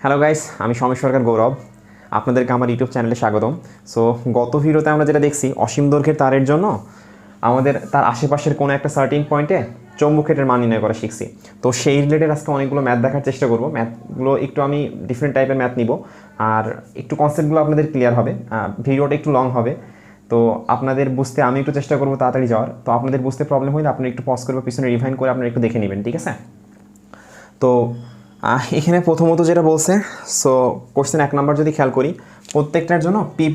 Hello guys, আমি সমেশ সরকার গৌরব, আপনাদেরকে আমার ইউটিউব চ্যানেলে স্বাগতম। সো গত ভিডিওতে আমরা যেটা দেখছি, অসীম দৈর্ঘ্যের তারের জন্য আমাদের তার আশেপাশের কোনো একটা সার্টিন পয়েন্টে চৌম্বক ক্ষেত্রের মান নির্ণয় করা শিখছি। তো সেই রিলেটেড আজকে অনেকগুলো ম্যাথ দেখার চেষ্টা করব। ম্যাথগুলো একটু আমি ডিফারেন্ট টাইপের ম্যাথ নিব, আর একটু কনসেপ্টগুলো আপনাদের ক্লিয়ার হবে। ভিডিওটা একটু লং হবে, তো আপনাদের বুঝতে আমি একটু চেষ্টা করবো তাড়াতাড়ি যাওয়ার। তো আপনাদের বুঝতে প্রবলেম হলে আপনারা একটু পজ করবে, পিছনে রিভাইন্ড করে আপনারা একটু দেখে নেবেন, ঠিক আছে? তো এখানে প্রথমত যেটা বলছে, সো কোশ্চেন 1 নাম্বার যদি খেয়াল করি, প্রত্যেকটার জন্য পি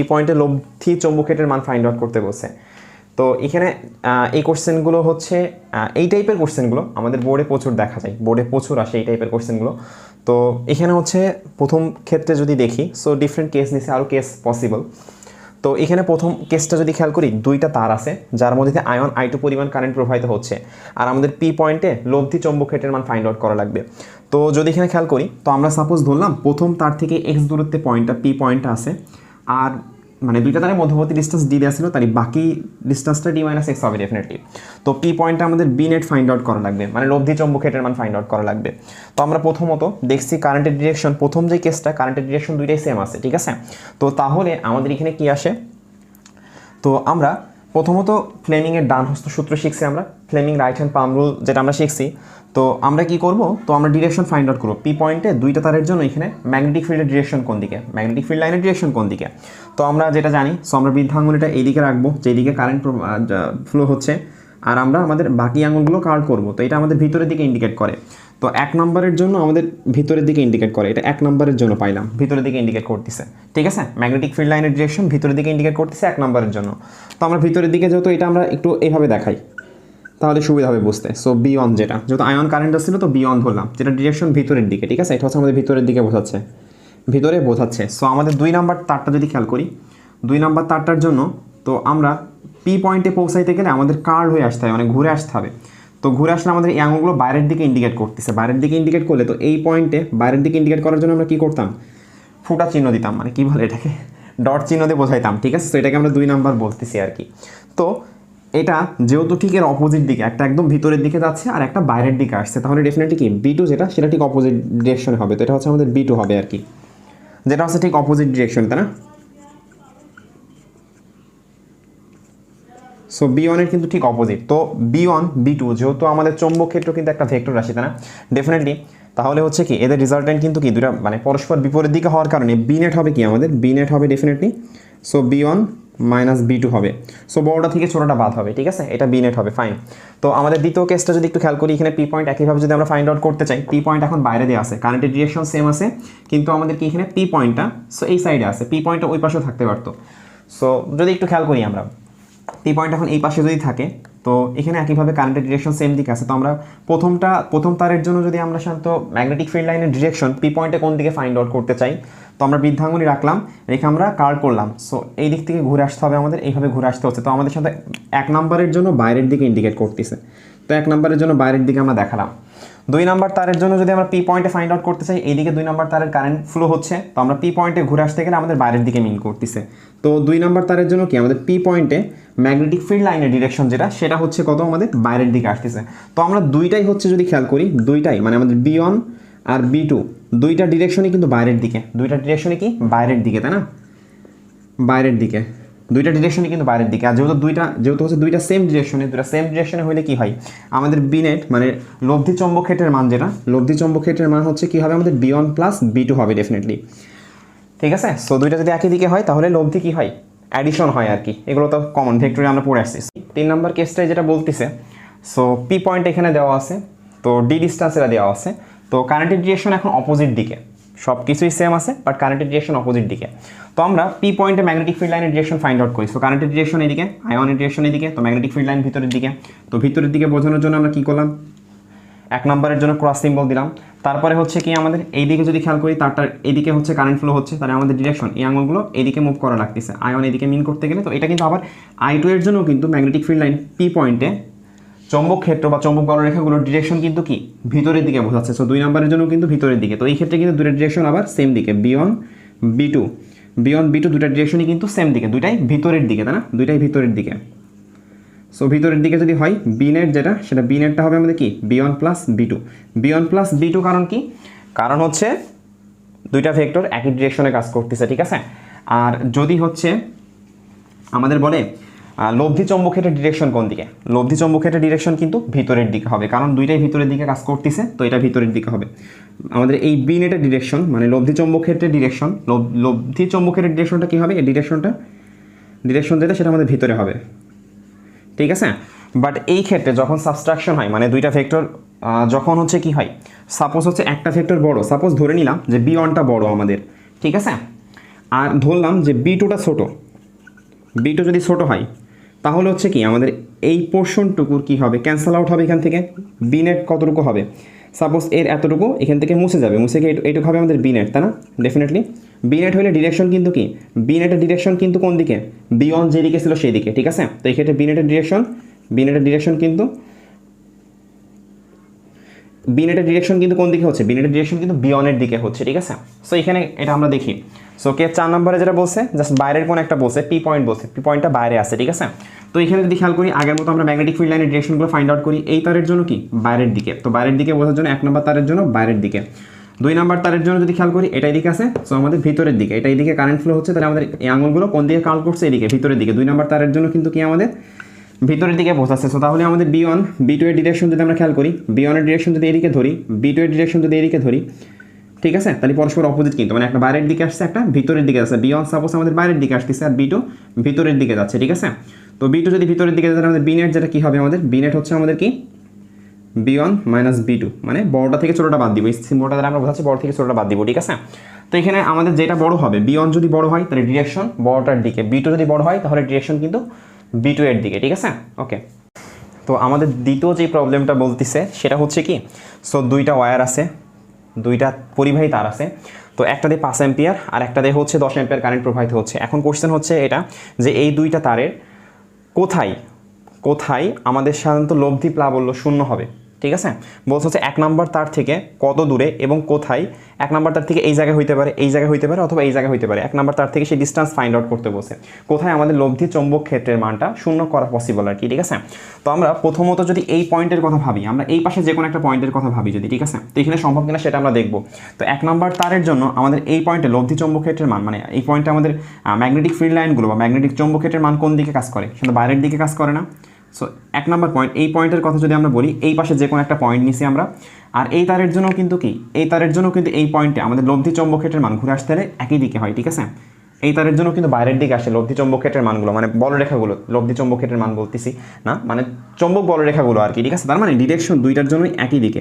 পয়েন্টে লব্ধি চৌম্বক ক্ষেত্রের মান ফাইন্ড আউট করতে বলছে। তো এখানে এই কোশ্চেনগুলো হচ্ছে এই টাইপের কোশ্চেনগুলো আমাদের বোর্ডে প্রচুর দেখা যায়, বোর্ডে প্রচুর আসে এই টাইপের কোশ্চেনগুলো। তো এখানে হচ্ছে প্রথম ক্ষেত্রে যদি দেখি, সো ডিফারেন্ট কেস নিছে, আরও কেস পসিবল। তো এখানে প্রথম কেসটা যদি খেয়াল করি, দুইটা তার আছে যার মধ্যে আয়ন I2 পরিমাণ কারেন্ট প্রবাহিত হচ্ছে, আর আমাদের পি পয়েন্টে লব্ধি চৌম্বক ক্ষেত্রের মান ফাইন্ড আউট করা লাগবে। তো যদি এখানে খেয়াল করি, তো আমরা সাপোজ ধরলাম প্রথম তার থেকে এক্স দূরত্বে পয়েন্টটা পি পয়েন্টটা আছে, আর মানে দুইটা তারের মধ্যবর্তী ডিস্টেন্স ডি দেওয়া ছিল, তাই বাকি ডিস্টেন্সটা ডি মাইনাস এক্স হবে ডেফিনেটলি। তো পি পয়েন্টটা আমাদের বি নেট ফাইন্ড আউট করা লাগবে, মানে লব্ধি চৌম্বক ক্ষেত্রের মান ফাইন্ড আউট করা লাগবে। তো আমরা প্রথমত দেখছি কারেন্টের ডিরেকশন, প্রথম যে কেসটা কারেন্টের ডিরেকশন দুইটাই সেম আছে, ঠিক আছে? তো তাহলে আমাদের এখানে কি আসে, তো আমরা প্রথমত ফ্লেমিংয়ের ডান হস্ত সূত্র শিখছি, আমরা ফ্লেমিং রাইট হ্যান্ড পাম রুল যেটা আমরা শিখছি। তো আমরা কি করব, তো আমরা ডিরেকশন ফাইন্ড আউট করব পি পয়েন্টে দুইটা তারের জন্য। এখানে ম্যাগনেটিক ফিল্ডের ডিরেকশন কোন দিকে, ম্যাগনেটিক ফিল্ড লাইনের ডিরেকশন কোন দিকে। তো আমরা যেটা জানি, সো আমরা বৃদ্ধাঙ্গুলিটা এইদিকে রাখবো যেদিকে কারেন্ট ফ্লো হচ্ছে, আর আমরা আমাদের বাকি আঙুলগুলো কার্ল করব। তো এটা আমাদের ভিতরের দিকে ইন্ডিকেট করে। তো 1 নম্বরের জন্য আমাদের ভিতরের দিকে ইন্ডিকেট করে, এটা 1 নম্বরের জন্য পাইলাম, ভিতরের দিকে ইন্ডিকেট করতেছে, ঠিক আছে? ম্যাগনেটিক ফিল্ড লাইনের ডিরেকশন ভিতরের দিকে ইন্ডিকেট করতেছে 1 নম্বরের জন্য। তো আমরা ভিতরের দিকে যেহেতু এটা আমরা একটু এইভাবে দেখাই, তাহলে সুবিধা হবে বুঝতে। সো বি অন, যেটা যেহেতু আয়ন কারেন্ট আসছিল, তো বি অন ধরলাম, যেটা ডিরেকশন ভিতরের দিকে, ঠিক আছে? এটা হচ্ছে আমাদের ভিতরের দিকে বোঝাচ্ছে, ভিতরে বোঝাচ্ছে। সো আমাদের 2 নাম্বার তারটা যদি খেয়াল করি, 2 নাম্বার তারটার জন্য তো আমরা পি পয়েন্টে পৌঁছাইতে গেলে আমাদের কার্ল হয়ে আসতে হবে, মানে ঘুরে আসতে হবে। তো ঘুরে আসলে আমাদের এই আঙুলগুলো বাইরের দিকে ইন্ডিকেট করতেছে, বাইরের দিকে ইন্ডিকেট করলে তো এই পয়েন্টে বাইরের দিকে ইন্ডিকেট করার জন্য আমরা কী করতাম, ফুটা চিহ্ন দিতাম, মানে কী বলে এটাকে, ডট চিহ্ন দিয়ে বোঝাইতাম, ঠিক আছে? তো এটাকে আমরা 2 নাম্বার বলতেছি আর কি। তো এটা যেহেতু ঠিক এর অপোজিট দিকে, একটা একদম ভিতরের দিকে যাচ্ছে আর একটা বাইরের দিকে আসছে, তাহলে ডেফিনেটলি কি B2 যেটা, সেটা ঠিক অপোজিট ডিরেকশনে হবে। তো এটা হচ্ছে আমাদের B2 হবে আর কি, যেটা হচ্ছে ঠিক অপোজিট ডিরেকশন, তাই না? সো B1 এর কিন্তু ঠিক অপোজিট। তো B1 B2 যেহেতু আমাদের চৌম্বক ক্ষেত্র কিন্তু একটা ভেক্টর রাশি, তাই না? ডেফিনেটলি তাহলে হচ্ছে কি এদের রেজাল্টেন্ট কিন্তু কি দুটা মানে পরস্পর বিপরীত দিকে হওয়ার কারণে বি নেট হবে কি আমাদের, বি নেট হবে definitely. So B1 minus B2 হবে। সো বড়টা থেকে ছোটোটা বাদ হবে, ঠিক আছে? এটা বি নেট হবে, ফাইন। তো আমাদের দ্বিতীয় কেসটা যদি একটু খেয়াল করি, এখানে পি পয়েন্ট একইভাবে যদি আমরা ফাইন্ড আউট করতে চাই, পি পয়েন্ট এখন বাইরে দেওয়া আছে, কারেন্টের ডিরেকশন সেম আছে, কিন্তু আমাদের কি এখানে পি পয়েন্টটা সো এই সাইডে আছে, পি পয়েন্টটা ওই পাশেও থাকতে পারতো। সো যদি একটু খেয়াল করি আমরা, পি পয়েন্ট এখন এই পাশে যদি থাকে, তো এখানে একইভাবে কারেন্টের ডিরেকশন সেম দিকে আছে। তো আমরা প্রথম তারের জন্য যদি আমরা সাধারণত ম্যাগনেটিক ফিল্ড লাইনের ডিরেকশন পি পয়েন্টে কোন দিকে ফাইন্ড আউট করতে চাই, তো আমরা বৃদ্ধাঙ্গুলি রাখলাম, রেখে আমরা কার্ল করলাম। সো এই দিক থেকে ঘুরে আসতে হবে আমাদের, এইভাবে ঘুরে আসতে হচ্ছে। তো আমাদের সাথে 1 নম্বরের জন্য বাইরের দিকে ইন্ডিকেট করতেছে, তো 1 নম্বরের জন্য বাইরের দিকে আমরা দেখালাম। 2 নম্বর তারের জন্য যদি আমরা পি পয়েন্টে ফাইন্ড আউট করতে চাই, এইদিকে 2 নম্বর তারের কারেন্ট ফ্লো হচ্ছে, তো আমরা পি পয়েন্টে ঘুরে আসতে গেলে আমাদের বাইরের দিকে মিন করতেছে। তো 2 নম্বর তারের জন্য কি আমাদের পি পয়েন্টে ম্যাগনেটিক ফিল্ড লাইনের ডিরেকশন যেটা, সেটা হচ্ছে কত আমাদের বাইরের দিকে আসতেছে। তো আমরা দুইটাই হচ্ছে যদি খেয়াল করি, দুইটাই মানে আমাদের B1 আর B2 দুইটা ডিরেকশনই কিন্তু বাইরের দিকে, দুইটা ডিরেকশনই কি বাইরের দিকে, তাই না? বাইরের দিকে দুইটা ডিরেকশনই কিন্তু বাইরের দিকে। আর যেহেতু হচ্ছে দুইটা সেম ডিরেকশনে হলে কি হয়, আমাদের বি নেট মানে লব্ধি চৌম্বক ক্ষেত্রের মান, যেটা লব্ধি চৌম্বক ক্ষেত্রের মান হচ্ছে কি হবে আমাদের B1 প্লাস B2 হবে ডেফিনেটলি, ঠিক আছে? সো দুইটা যদি একই দিকে হয় তাহলে লব্ধি কি হয়, অ্যাডিশন হয় আর কি। এগুলো তো কমন ভেক্টরে আমরা পড়ে আসছি। 3 নম্বর কেসটাই যেটা বলতেছে, সো পি পয়েন্ট এখানে দেওয়া আছে, তো ডি ডিস্টেন্সেরা দেওয়া আছে, তো কারেন্টের ডিরেকশন এখন অপোজিট দিকে, সব কিছুই সেম আছে বাট কারেন্টের ডিরেকশন অপোজিট দিকে। তো আমরা পি পয়েন্টে ম্যাগনেটিক ফিল্ড লাইনের ডিরেকশন ফাইন্ড আউট করি। সো কারেন্টের ডিরেকশন এদিকে, আয়নের ডিরেকশন এদিকে, তো ম্যাগনেটিক ফিল্ড লাইন ভিতরের দিকে। তো ভিতরের দিকে বোঝানোর জন্য আমরা কি করলাম, 1 নম্বরের জন্য ক্রস সিম্বল দিলাম। তারপরে হচ্ছে কি আমাদের এইদিকে যদি খেয়াল করি, তারটার এইদিকে হচ্ছে কারেন্ট ফ্লো হচ্ছে, তাহলে আমাদের ডিরেকশন এই আঙুলগুলো এইদিকে মুভ করা লাগতেছে, আয়ন এদিকে মিন করতে গেলে। তো এটা কিন্তু আবার I2 এর জন্য কিন্তু ম্যাগনেটিক ফিল্ড লাইন পি পয়েন্টে চৌম্বক ক্ষেত্র বা চৌম্বক বলরেখাগুলোর ডিরেকশন কিন্তু কি ভিতরের দিকে বোঝাচ্ছে। সো 2 নম্বরের জন্য কিন্তু ভিতরের দিকে। তো এই ক্ষেত্রে কিন্তু দুটো ডিরেকশন আবার সেম দিকে, B1 B2 দুটো ডিরেকশনই কিন্তু সেম দিকে, দুইটাই ভিতরের দিকে, তাই না? দুইটাই ভিতরের দিকে। সো ভিতরের দিকে যদি হয় বি নেট যেটা, সেটা বি নেটটা হবে আমাদের কি B1 প্লাস B2 কারণ কি, কারণ হচ্ছে দুইটা ভেক্টর একই ডিরেকশনে কাজ করতেছে, ঠিক আছে। আর যদি হচ্ছে আমাদের বলে লব্ধি চৌম্বক ক্ষেত্রের ডিরেকশন কোন দিকে, লব্ধি চৌম্বক ক্ষেত্রের ডিরেকশন কিন্তু ভিতরের দিকে হবে, কারণ দুইটাই ভিতরের দিকে কাজ করতেছে, তো এটা ভিতরের দিকে হবে। আমাদের এই বি নেটের ডিরেকশন মানে লব্ধি চৌম্বক ক্ষেত্রের ডিরেকশন, লব্ধি চৌম্বক ক্ষেত্রের ডিরেকশনটা কী হবে, এই ডিরেকশন যেটা সেটা আমাদের ভিতরে হবে, ঠিক আছে। বাট এই ক্ষেত্রে যখন সাবস্ট্রাকশন হয় মানে দুইটা ভেক্টর যখন হচ্ছে কি হয়, সাপোজ হচ্ছে একটা ভেক্টর বড়, সাপোজ ধরে নিলাম যে বি ওয়ানটা বড় আমাদের, ঠিক আছে, আর ধরলাম যে বি টুটা ছোটো, বি টু যদি ছোটো হয় তাহলে হচ্ছে কি আমাদের এই পোর্শনটুকুর কি হবে, ক্যান্সেল আউট হবে এখান থেকে। বি নেট কতটুকু হবে, সাপোজ এর এতটুকু এখান থেকে মুছে যাবে, মুছে গিয়ে এইটুকু হবে আমাদের বি নেট, তাই না? ডেফিনেটলি বি নেট হলে ডিরেকশন কিন্তু কি, বি নেটের ডিরেকশন কিন্তু কোন দিকে, বি ওয়ান যেদিকে ছিল সেই দিকে, ঠিক আছে। তো এই ক্ষেত্রে বি নেটের ডিরেকশন কিন্তু বি নেটের ডিরেকশন কিন্তু কোন দিকে হচ্ছে, বি নেটের ডিরেকশন কিন্তু বি ওয়ানের দিকে হচ্ছে, ঠিক আছে। সো এখানে এটা আমরা দেখি। সো কে 4 নম্বরে যেটা বলছে জাস্ট বাইরের কোন একটা বলছে, পি পয়েন্ট বলছে, পি পয়েন্টটা বাইরে আছে, ঠিক আছে। তো এখানে যদি খেয়াল করি আগের মতো আমরা ম্যাগনেটিক ফিল্ড লাইনের ডিরেকশনগুলো ফাইন্ড আউট করি। এই তারের জন্য কি বাইরের দিকে, তো বাইরের দিকে বোঝার জন্য 1 নম্বর তারের জন্য বাইরের দিকে, 2 নম্বর তারের জন্য যদি খেয়াল করি এটা এদিকে আছে, সো আমাদের ভিতরের দিকে, এটা এদিকে কারেন্ট ফ্লো হচ্ছে, তাহলে আমাদের এই আঙুলগুলো কোন দিকে কার্ল করছে, এদিকে ভিতরের দিকে। 2 নম্বর তারের জন্য কিন্তু কি আমাদের ভিতরের দিকে বোঝাচ্ছে। সো তাহলে আমাদের বি ওয়ান বি টু এর ডিরেকশন যদি আমরা খেয়াল করি, বি ওয়ানের ডিরেকশন যদি এদিকে ধরি, বি টু এর ডিরেকশন যদি এদিকে ধরি, ঠিক আছে, তাহলে পরস্পর অপোজিট কিন্তু, মানে একটা বাইরের দিকে আসছে একটা ভিতরের দিকে আসছে। বি ওয়ান সাপোজ আমাদের বাইরের দিকে আসতেছে আর বি টু ভিতরের দিকে যাচ্ছে, ঠিক আছে। তো বি টু যদি ভিতরের দিকে যাচ্ছে আমাদের বি নেট যেটা কি হবে, আমাদের বি নেট হচ্ছে আমাদের কি B one minus B two, মানে বড়টা থেকে ছোটোটা বাদ দিব, এই সিম্বলটা দ্বারা আমরা বোঝাচ্ছি বড় থেকে ছোটোটা বাদ দিব, ঠিক আছে। তো এখানে আমাদের যেটা বড় হবে, বি ওয়ান যদি বড় হয় তাহলে ডিরেকশন বড়টার দিকে, বি টু যদি বড় হয় তাহলে ডিরেকশন কিন্তু বি টু এর দিকে, ঠিক আছে। ওকে, তো আমাদের দ্বিতীয় যে প্রবলেমটা বলতেছে সেটা হচ্ছে কি, সো দুইটা ওয়্যার আছে, দুইটা পরিবাহী তার আছে, তো একটা দিয়ে 5 অ্যাম্পিয়ার আর একটা দিয়ে হচ্ছে 10 অ্যাম্পিয়ার কারেন্ট প্রবাহিত হচ্ছে। এখন কোশ্চেন হচ্ছে এটা যে এই দুইটা তারের কোথায় আমাদের সাধারণত লব্ধি প্রাবল্য শূন্য হবে, ঠিক আছে। বলছে হচ্ছে 1 নম্বর তার থেকে কত দূরে এবং কোথায়, 1 নম্বর তার থেকে এই জায়গায় হইতে পারে, এই জায়গায় হইতে পারে, অথবা এই জায়গায় হইতে পারে। 1 নম্বর তার থেকে সেই ডিস্টেন্স ফাইন্ড আউট করতে বলছে, কোথায় আমাদের লব্ধি চৌম্বক ক্ষেত্রের মানটা শূন্য করা পসিবল আর কি, ঠিক আছে। তো আমরা প্রথমত যদি এই পয়েন্টের কথা ভাবি, আমরা এই পাশে যে কোনো একটা পয়েন্টের কথা ভাবি যদি, ঠিক আছে, তো এখানে সম্ভব কিনা সেটা আমরা দেখব। তো 1 নম্বর তারের জন্য আমাদের এই পয়েন্টে লব্ধি চৌম্বক ক্ষেত্রের মান, মানে এই পয়েন্টে আমাদের ম্যাগনেটিক ফিল্ড লাইনগুলো বা ম্যাগনেটিক চৌম্বক ক্ষেত্রের মান কোন দিকে কাজ করে, সেটা বাইরের দিকে কাজ করে না। সো 1 নম্বর পয়েন্ট, এই পয়েন্টের কথা যদি আমরা বলি, এই পাশে যে কোনো একটা পয়েন্ট নিছি আমরা, আর এই তারের জন্য কিন্তু কি, এই তারের জন্য কিন্তু এই পয়েন্টে আমাদের লব্ধি চৌম্বক ক্ষেত্রের মান ঘুরে আসতে হলে একই দিকে হয়, ঠিক আছে। এই তারের জন্য কিন্তু বাইরের দিকে আসে লব্ধি চৌম্বক ক্ষেত্রের মানগুলো, মানে বলরেখাগুলো, লব্ধি চৌম্বক ক্ষেত্রের মান বলতেছি না, মানে চৌম্বক বলরেখাগুলো আর কি, ঠিক আছে। তার মানে ডিরেকশন দুইটার জন্যই একই দিকে।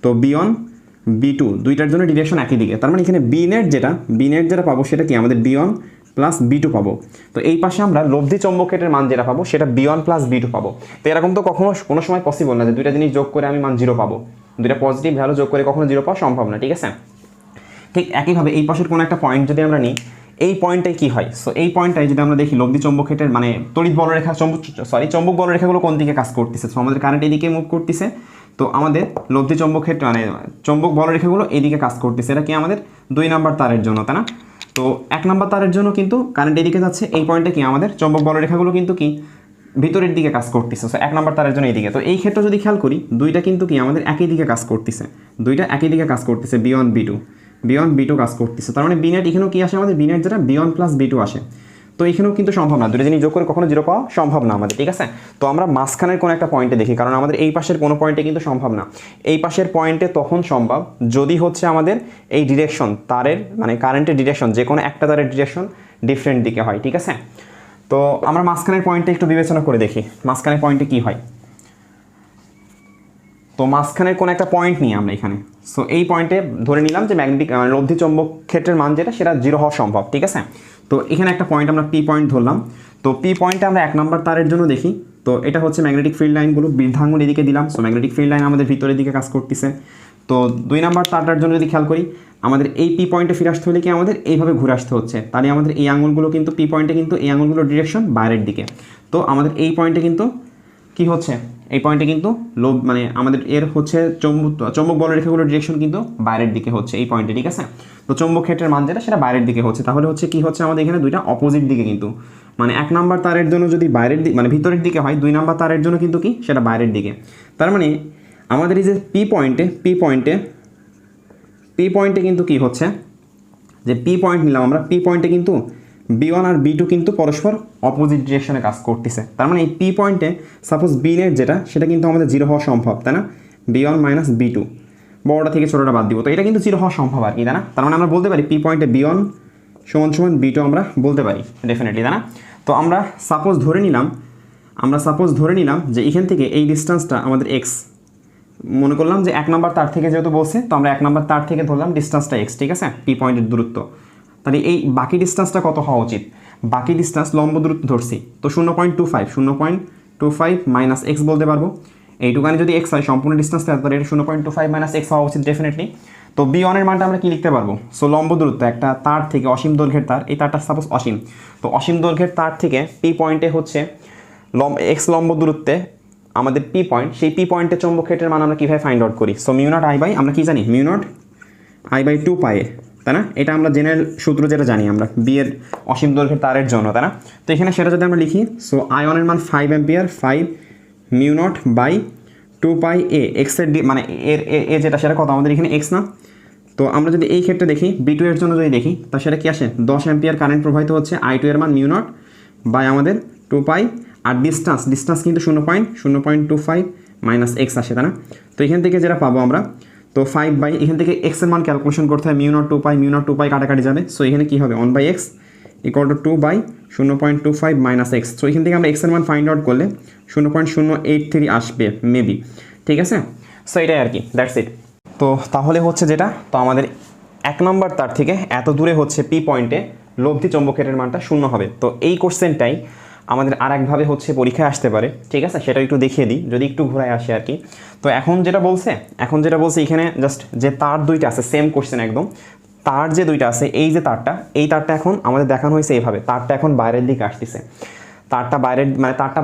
তো বি ওয়ান বি টু দুইটার জন্য ডিরেকশন একই দিকে, তার মানে এখানে বি নেট যেটা পাবো সেটা কি আমাদের B one plus B two পাবো। তো এই পাশে আমরা লব্ধি চৌম্বক ক্ষেত্রের মান যেটা পাবো সেটা B one plus B two পাবো। তো এরকম তো কোনো সময় পসিবল না যে দুইটা জিনিস যোগ করে আমি মান 0 পাবো, দুইটা পজিটিভ ভ্যালু যোগ করে কখনো 0 পাওয়া সম্ভব না, ঠিক আছে। ঠিক একইভাবে এই পাশের কোনো একটা পয়েন্ট যদি আমরা নিই, এই পয়েন্টটাই কি হয়, সো এই পয়েন্টটাই যদি আমরা দেখি লব্ধি চৌম্বক ক্ষেত্রের মানে তড়িৎ বলরেখা চৌম্বক বলরেখাগুলো কোন দিকে কাজ করতেছে, সো আমাদের কারেন্ট এদিকে মুভ করতেছে, তো আমাদের লব্ধি চৌম্বক ক্ষেত্র মানে চৌম্বক বলরেখাগুলো এদিকে কাজ করতেছে। এটা কি আমাদের 2 নম্বর তারের জন্য, তাই না। তো 1 নম্বর তারের জন্য কিন্তু কারেন্ট এদিকে যাচ্ছে, এই পয়েন্টে কি আমাদের চৌম্বক বলরেখাগুলো কিন্তু কি ভিতরের দিকে কাজ করতেছে, সো 1 নম্বর তারের জন্য এইদিকে। তো এই ক্ষেত্রে যদি খেয়াল করি দুইটা কিন্তু কি আমাদের একই দিকে কাজ করতেছে, দুইটা একই দিকে কাজ করতেছে, বি ওয়ান বি টু কাজ করতেছে। তার মানে বি নেট এখানেও কি আসে আমাদের বি নেট যেটা B one plus B two আসে। তো এখানেও কিন্তু সম্ভব না, দুটো জিনিস যোগ করে কখনো 0 পাওয়া সম্ভব না আমাদের, ঠিক আছে। তো আমরা মাঝখানের কোনো একটা পয়েন্টে দেখি, কারণ আমাদের এই পাশের কোনো পয়েন্টে কিন্তু সম্ভব না। এই পাশের পয়েন্টে তখন সম্ভব যদি হচ্ছে আমাদের এই ডিরেকশন তারের মানে কারেন্টের ডিরেকশন যে কোনো একটা তারের ডিরেকশন ডিফারেন্ট দিকে হয়, ঠিক আছে। তো আমরা মাঝখানের পয়েন্টে একটু বিবেচনা করে দেখি মাঝখানের পয়েন্টে কি হয়। তো মাঝখানের কোনো একটা পয়েন্ট নিই আমরা এখানে, সো এই পয়েন্টে ধরে নিলাম যে ম্যাগনেটিক লব্ধি চৌম্বক ক্ষেত্রের মান যেটা সেটা 0 হওয়া সম্ভব, ঠিক আছে। তো এখানে একটা পয়েন্ট আমরা পি পয়েন্ট ধরলাম। তো পি পয়েন্টে আমরা 1 নম্বর তারের জন্য দেখি, তো এটা হচ্ছে ম্যাগনেটিক ফিল্ড লাইনগুলো বৃদ্ধাঙ্গুল এদিকে দিলাম, সো ম্যাগনেটিক ফিল্ড লাইন আমাদের ভিতরের দিকে কাজ করতেছে। তো 2 নম্বর তারটার জন্য যদি খেয়াল করি, আমাদের এই পি পয়েন্টে ফিরে আসতে হলে কি আমাদের এইভাবে ঘুরে আসতে হচ্ছে, তাহলে আমাদের এই আঙুলগুলো কিন্তু পি পয়েন্টে কিন্তু এই আঙুলগুলোর ডিরেকশন বাইরের দিকে। তো আমাদের এই পয়েন্টে কিন্তু কি হচ্ছে, এই পয়েন্টে কিন্তু মানে আমাদের এর হচ্ছে চৌম্বক বলরেখাগুলোর ডিরেকশন কিন্তু বাইরের দিকে হচ্ছে এই পয়েন্টে, ঠিক আছে। তো চৌম্বক ক্ষেত্রের মান যেটা সেটা বাইরের দিকে হচ্ছে, তাহলে হচ্ছে কি হচ্ছে আমাদের এখানে দুইটা অপোজিট দিকে কিন্তু, মানে 1 নম্বর তারের জন্য যদি বাইরের দিকে মানে ভিতরের দিকে হয়, 2 নম্বর তারের জন্য কিন্তু কি সেটা বাইরের দিকে। তার মানে আমাদের এই যে পি পয়েন্টে কিন্তু কি হচ্ছে, যে পি পয়েন্ট নিলাম আমরা, পি পয়েন্টে কিন্তু বি1 আর বি2 কিন্তু পরস্পর অপোজিট ডিরেকশনে কাজ করতেছে। তার মানে এই পি পয়েন্টে সাপোজ বি নেট যেটা সেটা কিন্তু আমাদের জিরো হওয়া সম্ভব, তাই না? বি1 মাইনাস বি2, বড়টা থেকে ছোটোটা বাদ দিব, তো এটা কিন্তু জিরো হওয়া সম্ভব আর কি, তাই না? তার মানে আমরা বলতে পারি পি পয়েন্টে বি1 সমান সমান বি2 আমরা বলতে পারি ডেফিনেটলি, তাই না? তো আমরা সাপোজ ধরে নিলাম যে এখান থেকে এই ডিস্টেন্সটা আমাদের এক্স, মনে করলাম যে 1 নম্বর তার থেকে যেহেতু বলছে, তো আমরা 1 নম্বর তার থেকে ধরলাম ডিস্টেন্সটা এক্স, ঠিক আছে, পি পয়েন্টের দূরত্ব। তাহলে এই বাকি ডিস্টেন্সটা কত হওয়া উচিত? বাকি ডিস্টেন্স লম্ব দূরত্ব ধরছি, তো 0.25 মাইনাস এক্স বলতে পারবো। এইটুকানি যদি এক্স হয় সম্পূর্ণ ডিস্টেন্স, তাহলে এটা 0.25 মাইনাস এক্স হওয়া উচিত ডেফিনেটলি। তো বি1 এর মানটা আমরা কি লিখতে পারবো? সো লম্ব দূরত্ব একটা তার থেকে, অসীম দৈর্ঘ্যের তার, এই তারটা সাপোজ অসীম, তো অসীম দৈর্ঘ্যের তার থেকে পি পয়েন্টে হচ্ছে এক্স লম্ব দূরত্বে আমাদের পি পয়েন্ট, সেই পি পয়েন্টের চৌম্বক ক্ষেত্রের মান আমরা কীভাবে ফাইন্ড আউট করি? So mu not I by, আমরা কি জানি, mu not I by 2 pi, তাই না? এটা আমরা জেনারেল সূত্র যেটা জানি আমরা বি এর অসীম দৈর্ঘ্যের তারের জন্য, তাই না? তো এখানে সেটা যদি আমরা লিখি, সো আয়নের মান 5 অ্যাম্পিয়ার, 5 মিউ নট বাই 2 পাই এ, এক্সের মানে এর এ যেটা সেটা কত আমাদের এখানে এক্স না? তো আমরা যদি এই ক্ষেত্রে দেখি বি2 এর জন্য যদি দেখি, তা সেটা কি আসে? 10 অ্যাম্পিয়ার কারেন্ট প্রবাহিত হচ্ছে, I2 এর মান মিউ নট বাই আমাদের 2 পাই, আর ডিস্টেন্স কিন্তু 0.25 মাইনাস এক্স আসে, তাই না? তো এখান থেকে যেটা পাবো আমরা, তো 5 বাই, এখান থেকে এক্স এর মান ক্যালকুলেশন করতে হয়, মিউ নট 2 পাই কাটাকাটি যাবে, সো এখানে কি হবে 1 by x equal to 2 by 0.25 minus x. So এখান থেকে আমরা এক্স এর মান ফাইন্ড আউট করলে 0.083 আসবে মেবি, ঠিক আছে? সো এটাই আর কি, দ্যাটস ইট। তো তাহলে হচ্ছে যেটা, তো আমাদের 1 নম্বর তার থেকে এত দূরে হচ্ছে পি পয়েন্টে লব্ধি চৌম্বক ক্ষেত্রের মানটা 0 হবে। তো এই কোশ্চেনটাই আমাদের আর একভাবে হচ্ছে পরীক্ষায় আসতে পারে, ঠিক আছে? সেটা একটু দেখিয়ে দিই যদি একটু ঘোরায় আসে আর কি। তো এখন যেটা বলছে এখানে জাস্ট যে তার দুইটা আছে, সেম কোশ্চেন একদম, তার যে দুইটা আছে, এই যে তারটা এখন আমাদের দেখানো হয়েছে এইভাবে, তারটা এখন বাইরের দিকে আসতেছে, তারটা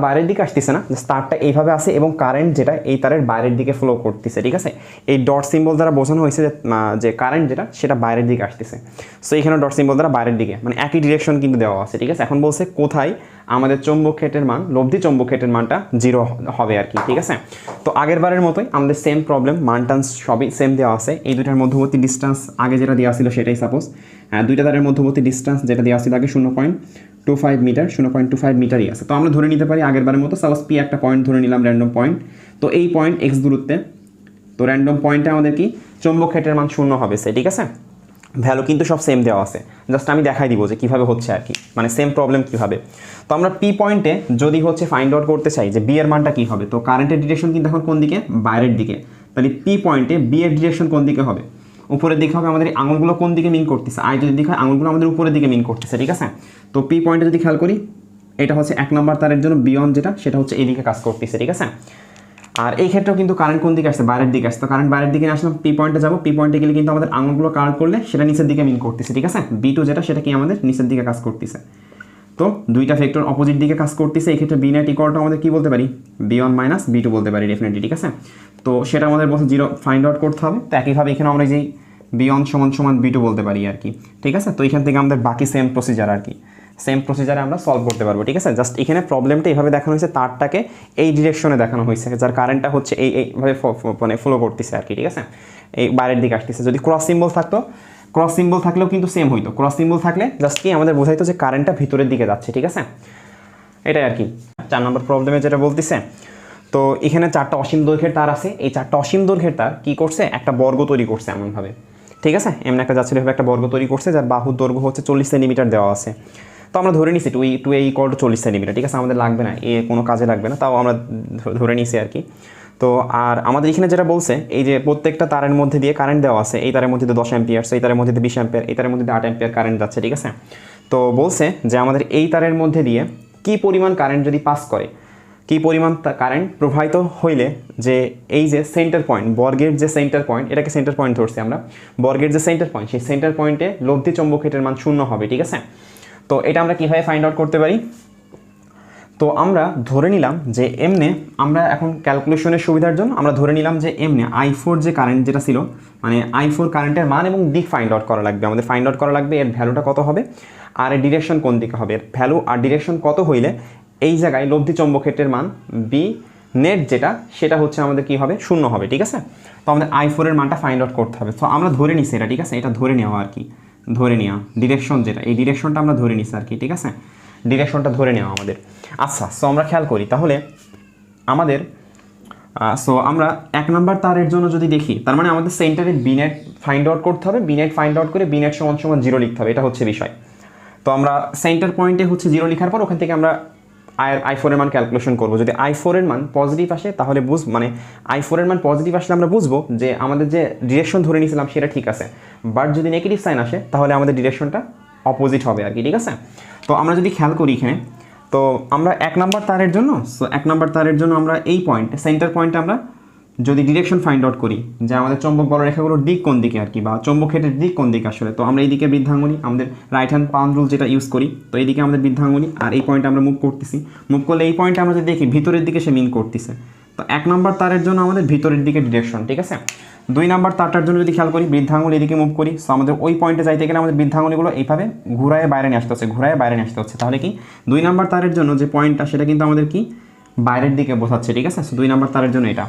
বাইরের দিকে আসতেছে না, জাস্ট তারটা এইভাবে আসে এবং কারেন্ট যেটা এই তারের বাইরের দিকে ফ্লো করতেছে, ঠিক আছে? এই ডট সিম্বল দ্বারা বোঝানো হয়েছে যে কারেন্ট যেটা সেটা বাইরের দিকে আসতেছে। সো এখানে ডট সিম্বল দ্বারা বাইরের দিকে, মানে একই ডিরেকশন কিন্তু দেওয়া আছে, ঠিক আছে? এখন বলছে কোথায় আমাদের চৌম্বক ক্ষেত্রের মান, লব্ধি চৌম্বক ক্ষেত্রের মানটা 0 হবে আর কি, ঠিক আছে? তো আগের বারের মতোই আমাদের সেম প্রবলেম, মান টান্স সবই সেম দেওয়া আছে। এই দুইটার মধ্যবর্তী ডিস্টেন্স আগে যেটা দেওয়া ছিল সেটাই সাপোজ, দুইটা তারের মধ্যবর্তী ডিস্টেন্স যেটা দেওয়া ছিল আগে 0.25 মিটার, 0.25 মিটারই আছে। তো আমরা ধরে নিতে পারি আগের বারের মতো, সাপোজ পি একটা পয়েন্ট ধরে নিলাম, র্যান্ডম পয়েন্ট, তো এই পয়েন্ট এক্স দূরত্বে, তো র্যান্ডম পয়েন্টে আমাদের কি চৌম্বক ক্ষেত্রের মান 0 হবে, ঠিক আছে? ভ্যালু কিন্তু সব সেম দেওয়া আছে, জাস্ট আমি দেখাই দিব যে কীভাবে হচ্ছে আর কি, মানে সেম প্রবলেম কীভাবে। তো আমরা পি পয়েন্টে যদি হচ্ছে ফাইন্ড আউট করতে চাই যে বি এর মানটা কী হবে, তো কারেন্টের ডিরেকশন কিন্তু এখন কোন দিকে? বাইরের দিকে। তাহলে পি পয়েন্টে বি এর ডিরেকশন কোন দিকে হবে? উপরের দিকে হবে। আমাদের আঙুলগুলো কোন দিকে মিন করতেছে? আই যদি দিকে হয়, আঙুলগুলো আমাদের উপরের দিকে মিন করতেছে, ঠিক আছে? তো পি পয়েন্টে যদি খেয়াল করি, এটা হচ্ছে 1 নম্বর তারের জন্য বি1 যেটা, সেটা হচ্ছে এইদিকে কাজ করতেছে, ঠিক আছে? আর এই ক্ষেত্রেও কিন্তু কারেন্ট কোন দিকে আসছে? বাইরের দিকে আসছে। তো কারেন্ট বাইরের দিকে আসলাম, পি পয়েন্টে যাবো, পি পয়েন্টে গেলে কিন্তু আমাদের আঙুলগুলো কার্ল করলে সেটা নিচের দিকে মিন করতেছে, ঠিক আছে? বি2 যেটা, সেটা কি আমাদের নিচের দিকে কাজ করতেছে। তো দুইটা ভেক্টর অপোজিট দিকে কাজ করতেছে, এই ক্ষেত্রে বি নেট ইকুয়ালটা আমাদের কি বলতে পারি? বি1 মাইনাস বি2 বলতে পারি ডেফিনেটলি, ঠিক আছে? তো সেটা আমাদের বলছে 0 ফাইন্ড আউট করতে হবে। তো একইভাবে এখানে আমরা যেই বি1 সমান বি2 বলতে পারি আর কি, ঠিক আছে? তো এখান থেকে আমাদের বাকি সেম প্রসিজার আর কি, সেম প্রসিজারে আমরা সলভ করতে পারবো, ঠিক আছে? জাস্ট এখানে প্রবলেমটা এইভাবে দেখানো হয়েছে, তারটাকে এই ডিরেকশনে দেখানো হয়েছে, যার কারেন্টটা হচ্ছে এইভাবে মানে ফলো করতেছে আর কি, ঠিক আছে? এই বাইরের দিকে আসতেছে। যদি ক্রস সিম্বল থাকলেও কিন্তু সেম হইতো। ক্রস সিম্বল থাকলে জাস্ট কি আমাদের বোঝাইতো যে কারেন্টটা ভিতরের দিকে যাচ্ছে, ঠিক আছে? এটাই আর কি 4 নম্বর প্রবলেমে যেটা বলতেছে। তো এখানে 4টা অসীম দৈর্ঘ্যের তার আছে, এই 4টা অসীম দৈর্ঘ্যের তার কি করছে? একটা বর্গ তৈরি করছে এমনভাবে, ঠিক আছে? এমন একটা যাচ্ছিল এভাবে একটা বর্গ তৈরি করছে, যার বাহুর দৈর্ঘ্য হচ্ছে 40 সেন্টিমিটার দেওয়া আছে। তো আমরা ধরে নিছি 2a ইকুয়াল টু 40 সেন্টিমিটার, ঠিক আছে? আমাদের লাগবে না, এ কোনো কাজে লাগবে না, তাও আমরা ধরে নিছি আর কি। তো আর আমাদের এখানে যেটা বলছে, এই যে প্রত্যেকটা তারের মধ্যে দিয়ে কারেন্ট দেওয়া আছে, এই তারের মধ্যে 10 অ্যাম্পিয়ার, এই তারের মধ্যে 20 অ্যাম্পিয়ার, এই তারের মধ্যে 8 অ্যাম্পিয়ার কারেন্ট যাচ্ছে, ঠিক আছে? তো বলছে যে আমাদের এই তারের মধ্যে দিয়ে কি পরিমাণ কারেন্ট যদি পাস করে, কি পরিমাণ কারেন্ট প্রবাহিত হইলে যে এই যে সেন্টার পয়েন্ট, বর্গের যে সেন্টার পয়েন্ট, এটাকে সেন্টার পয়েন্ট ধরছি আমরা, বর্গের যে সেন্টার পয়েন্ট, সেই সেন্টার পয়েন্টে লব্ধি চৌম্বক ক্ষেত্রের মান 0 হবে, ঠিক আছে? তো এটা আমরা কীভাবে ফাইন্ড আউট করতে পারি? তো আমরা ধরে নিলাম যে এমনে, আমরা এখন ক্যালকুলেশনের সুবিধার জন্য আমরা ধরে নিলাম যে এমনে I4 যে কারেন্ট যেটা ছিল, মানে I4 কারেন্টের মান এবং দিক ফাইন্ড আউট করা লাগবে, আমাদের ফাইন্ড আউট করা লাগবে এর ভ্যালুটা কত হবে আর এর ডিরেকশন কোন দিকে হবে। এর ভ্যালু আর ডিরেকশন কত হইলে এই জায়গায় লব্ধি চৌম্বক ক্ষেত্রের মান বি নেট যেটা, সেটা হচ্ছে আমাদের কি হবে? 0 হবে, ঠিক আছে? তো আমাদের I4 এর মানটা ফাইন্ড আউট করতে হবে। তো আমরা ধরে নিছি এটা, ঠিক আছে? এটা ধরে নেওয়া আর কি, ধরে নেওয়া, ডিরেকশন যেটা, এই ডিরেকশনটা আমরা ধরে নিচ্ছি আর কি, ঠিক আছে, ডিরেকশনটা ধরে নেওয়া আমাদের। আচ্ছা, সো আমরা খেয়াল করি তাহলে আমাদের সো আমরা 1 নম্বর তারের জন্য যদি দেখি, তার মানে আমাদের সেন্টারে বিনেট ফাইন্ড আউট করতে হবে, বিনেট ফাইন্ড আউট করে বিনেট সমান সমান 0 লিখতে হবে, এটা হচ্ছে বিষয়। তো আমরা সেন্টার পয়েন্টে হচ্ছে 0 লেখার পর ওখান থেকে আমরা I4 এর মান ক্যালকুলেশন করবো। যদি I4 এর মান পজিটিভ আসে তাহলে মানে I4 এর মান পজিটিভ আসলে আমরা বুঝবো যে আমাদের যে ডিরেকশন ধরে নিয়েছিলাম সেটা ঠিক আছে, বাট যদি নেগেটিভ সাইন আসে তাহলে আমাদের ডিরেকশনটা অপোজিট হবে আর কি, ঠিক আছে। তো আমরা যদি খেয়াল করি এখানে, তো আমরা 1 নম্বর তারের জন্য, সো 1 নম্বর তারের জন্য আমরা এই পয়েন্ট সেন্টার পয়েন্টে আমরা যদি ডিরেকশন ফাইন্ড আউট করি যে আমাদের চৌম্বক বলরেখাগুলোর দিক কোন দিকে আর কি, বা চৌম্বক ক্ষেত্রের দিক কোন দিকে আসলে, তো আমরা এইদিকে বৃদ্ধাঙ্গুলি, আমাদের রাইট হ্যান্ড পাউন্ড রুল যেটা ইউজ করি, তো এইদিকে আমাদের বৃদ্ধাঙ্গুলি, আর এই পয়েন্টে আমরা মুভ করতেছি, মুভ করলে এই পয়েন্টে আমরা যদি দেখি ভিতরের দিকে সে মিন করতেছে, তো 1 নম্বর তারের জন্য আমাদের ভিতরের দিকে ডিরেকশন, ঠিক আছে। 2 নম্বর তারটার জন্য যদি খেয়াল করি বৃদ্ধাঙ্গুলি এদিকে মুভ করি, সো আমাদের ওই পয়েন্টে যাইতে গেলে আমাদের বৃদ্ধাঙ্গুলিগুলো এইভাবে ঘুরায় বাইরে নিয়ে আসতে হচ্ছে, ঘুরায় বাইরে নিয়ে আসতে হচ্ছে, তাহলে কি 2 নম্বর তারের জন্য যে পয়েন্টটা সেটা কিন্তু আমাদের কি বাইরের দিকে বোঝাচ্ছে, ঠিক আছে। সো 2 নম্বর তারের জন্য এটা।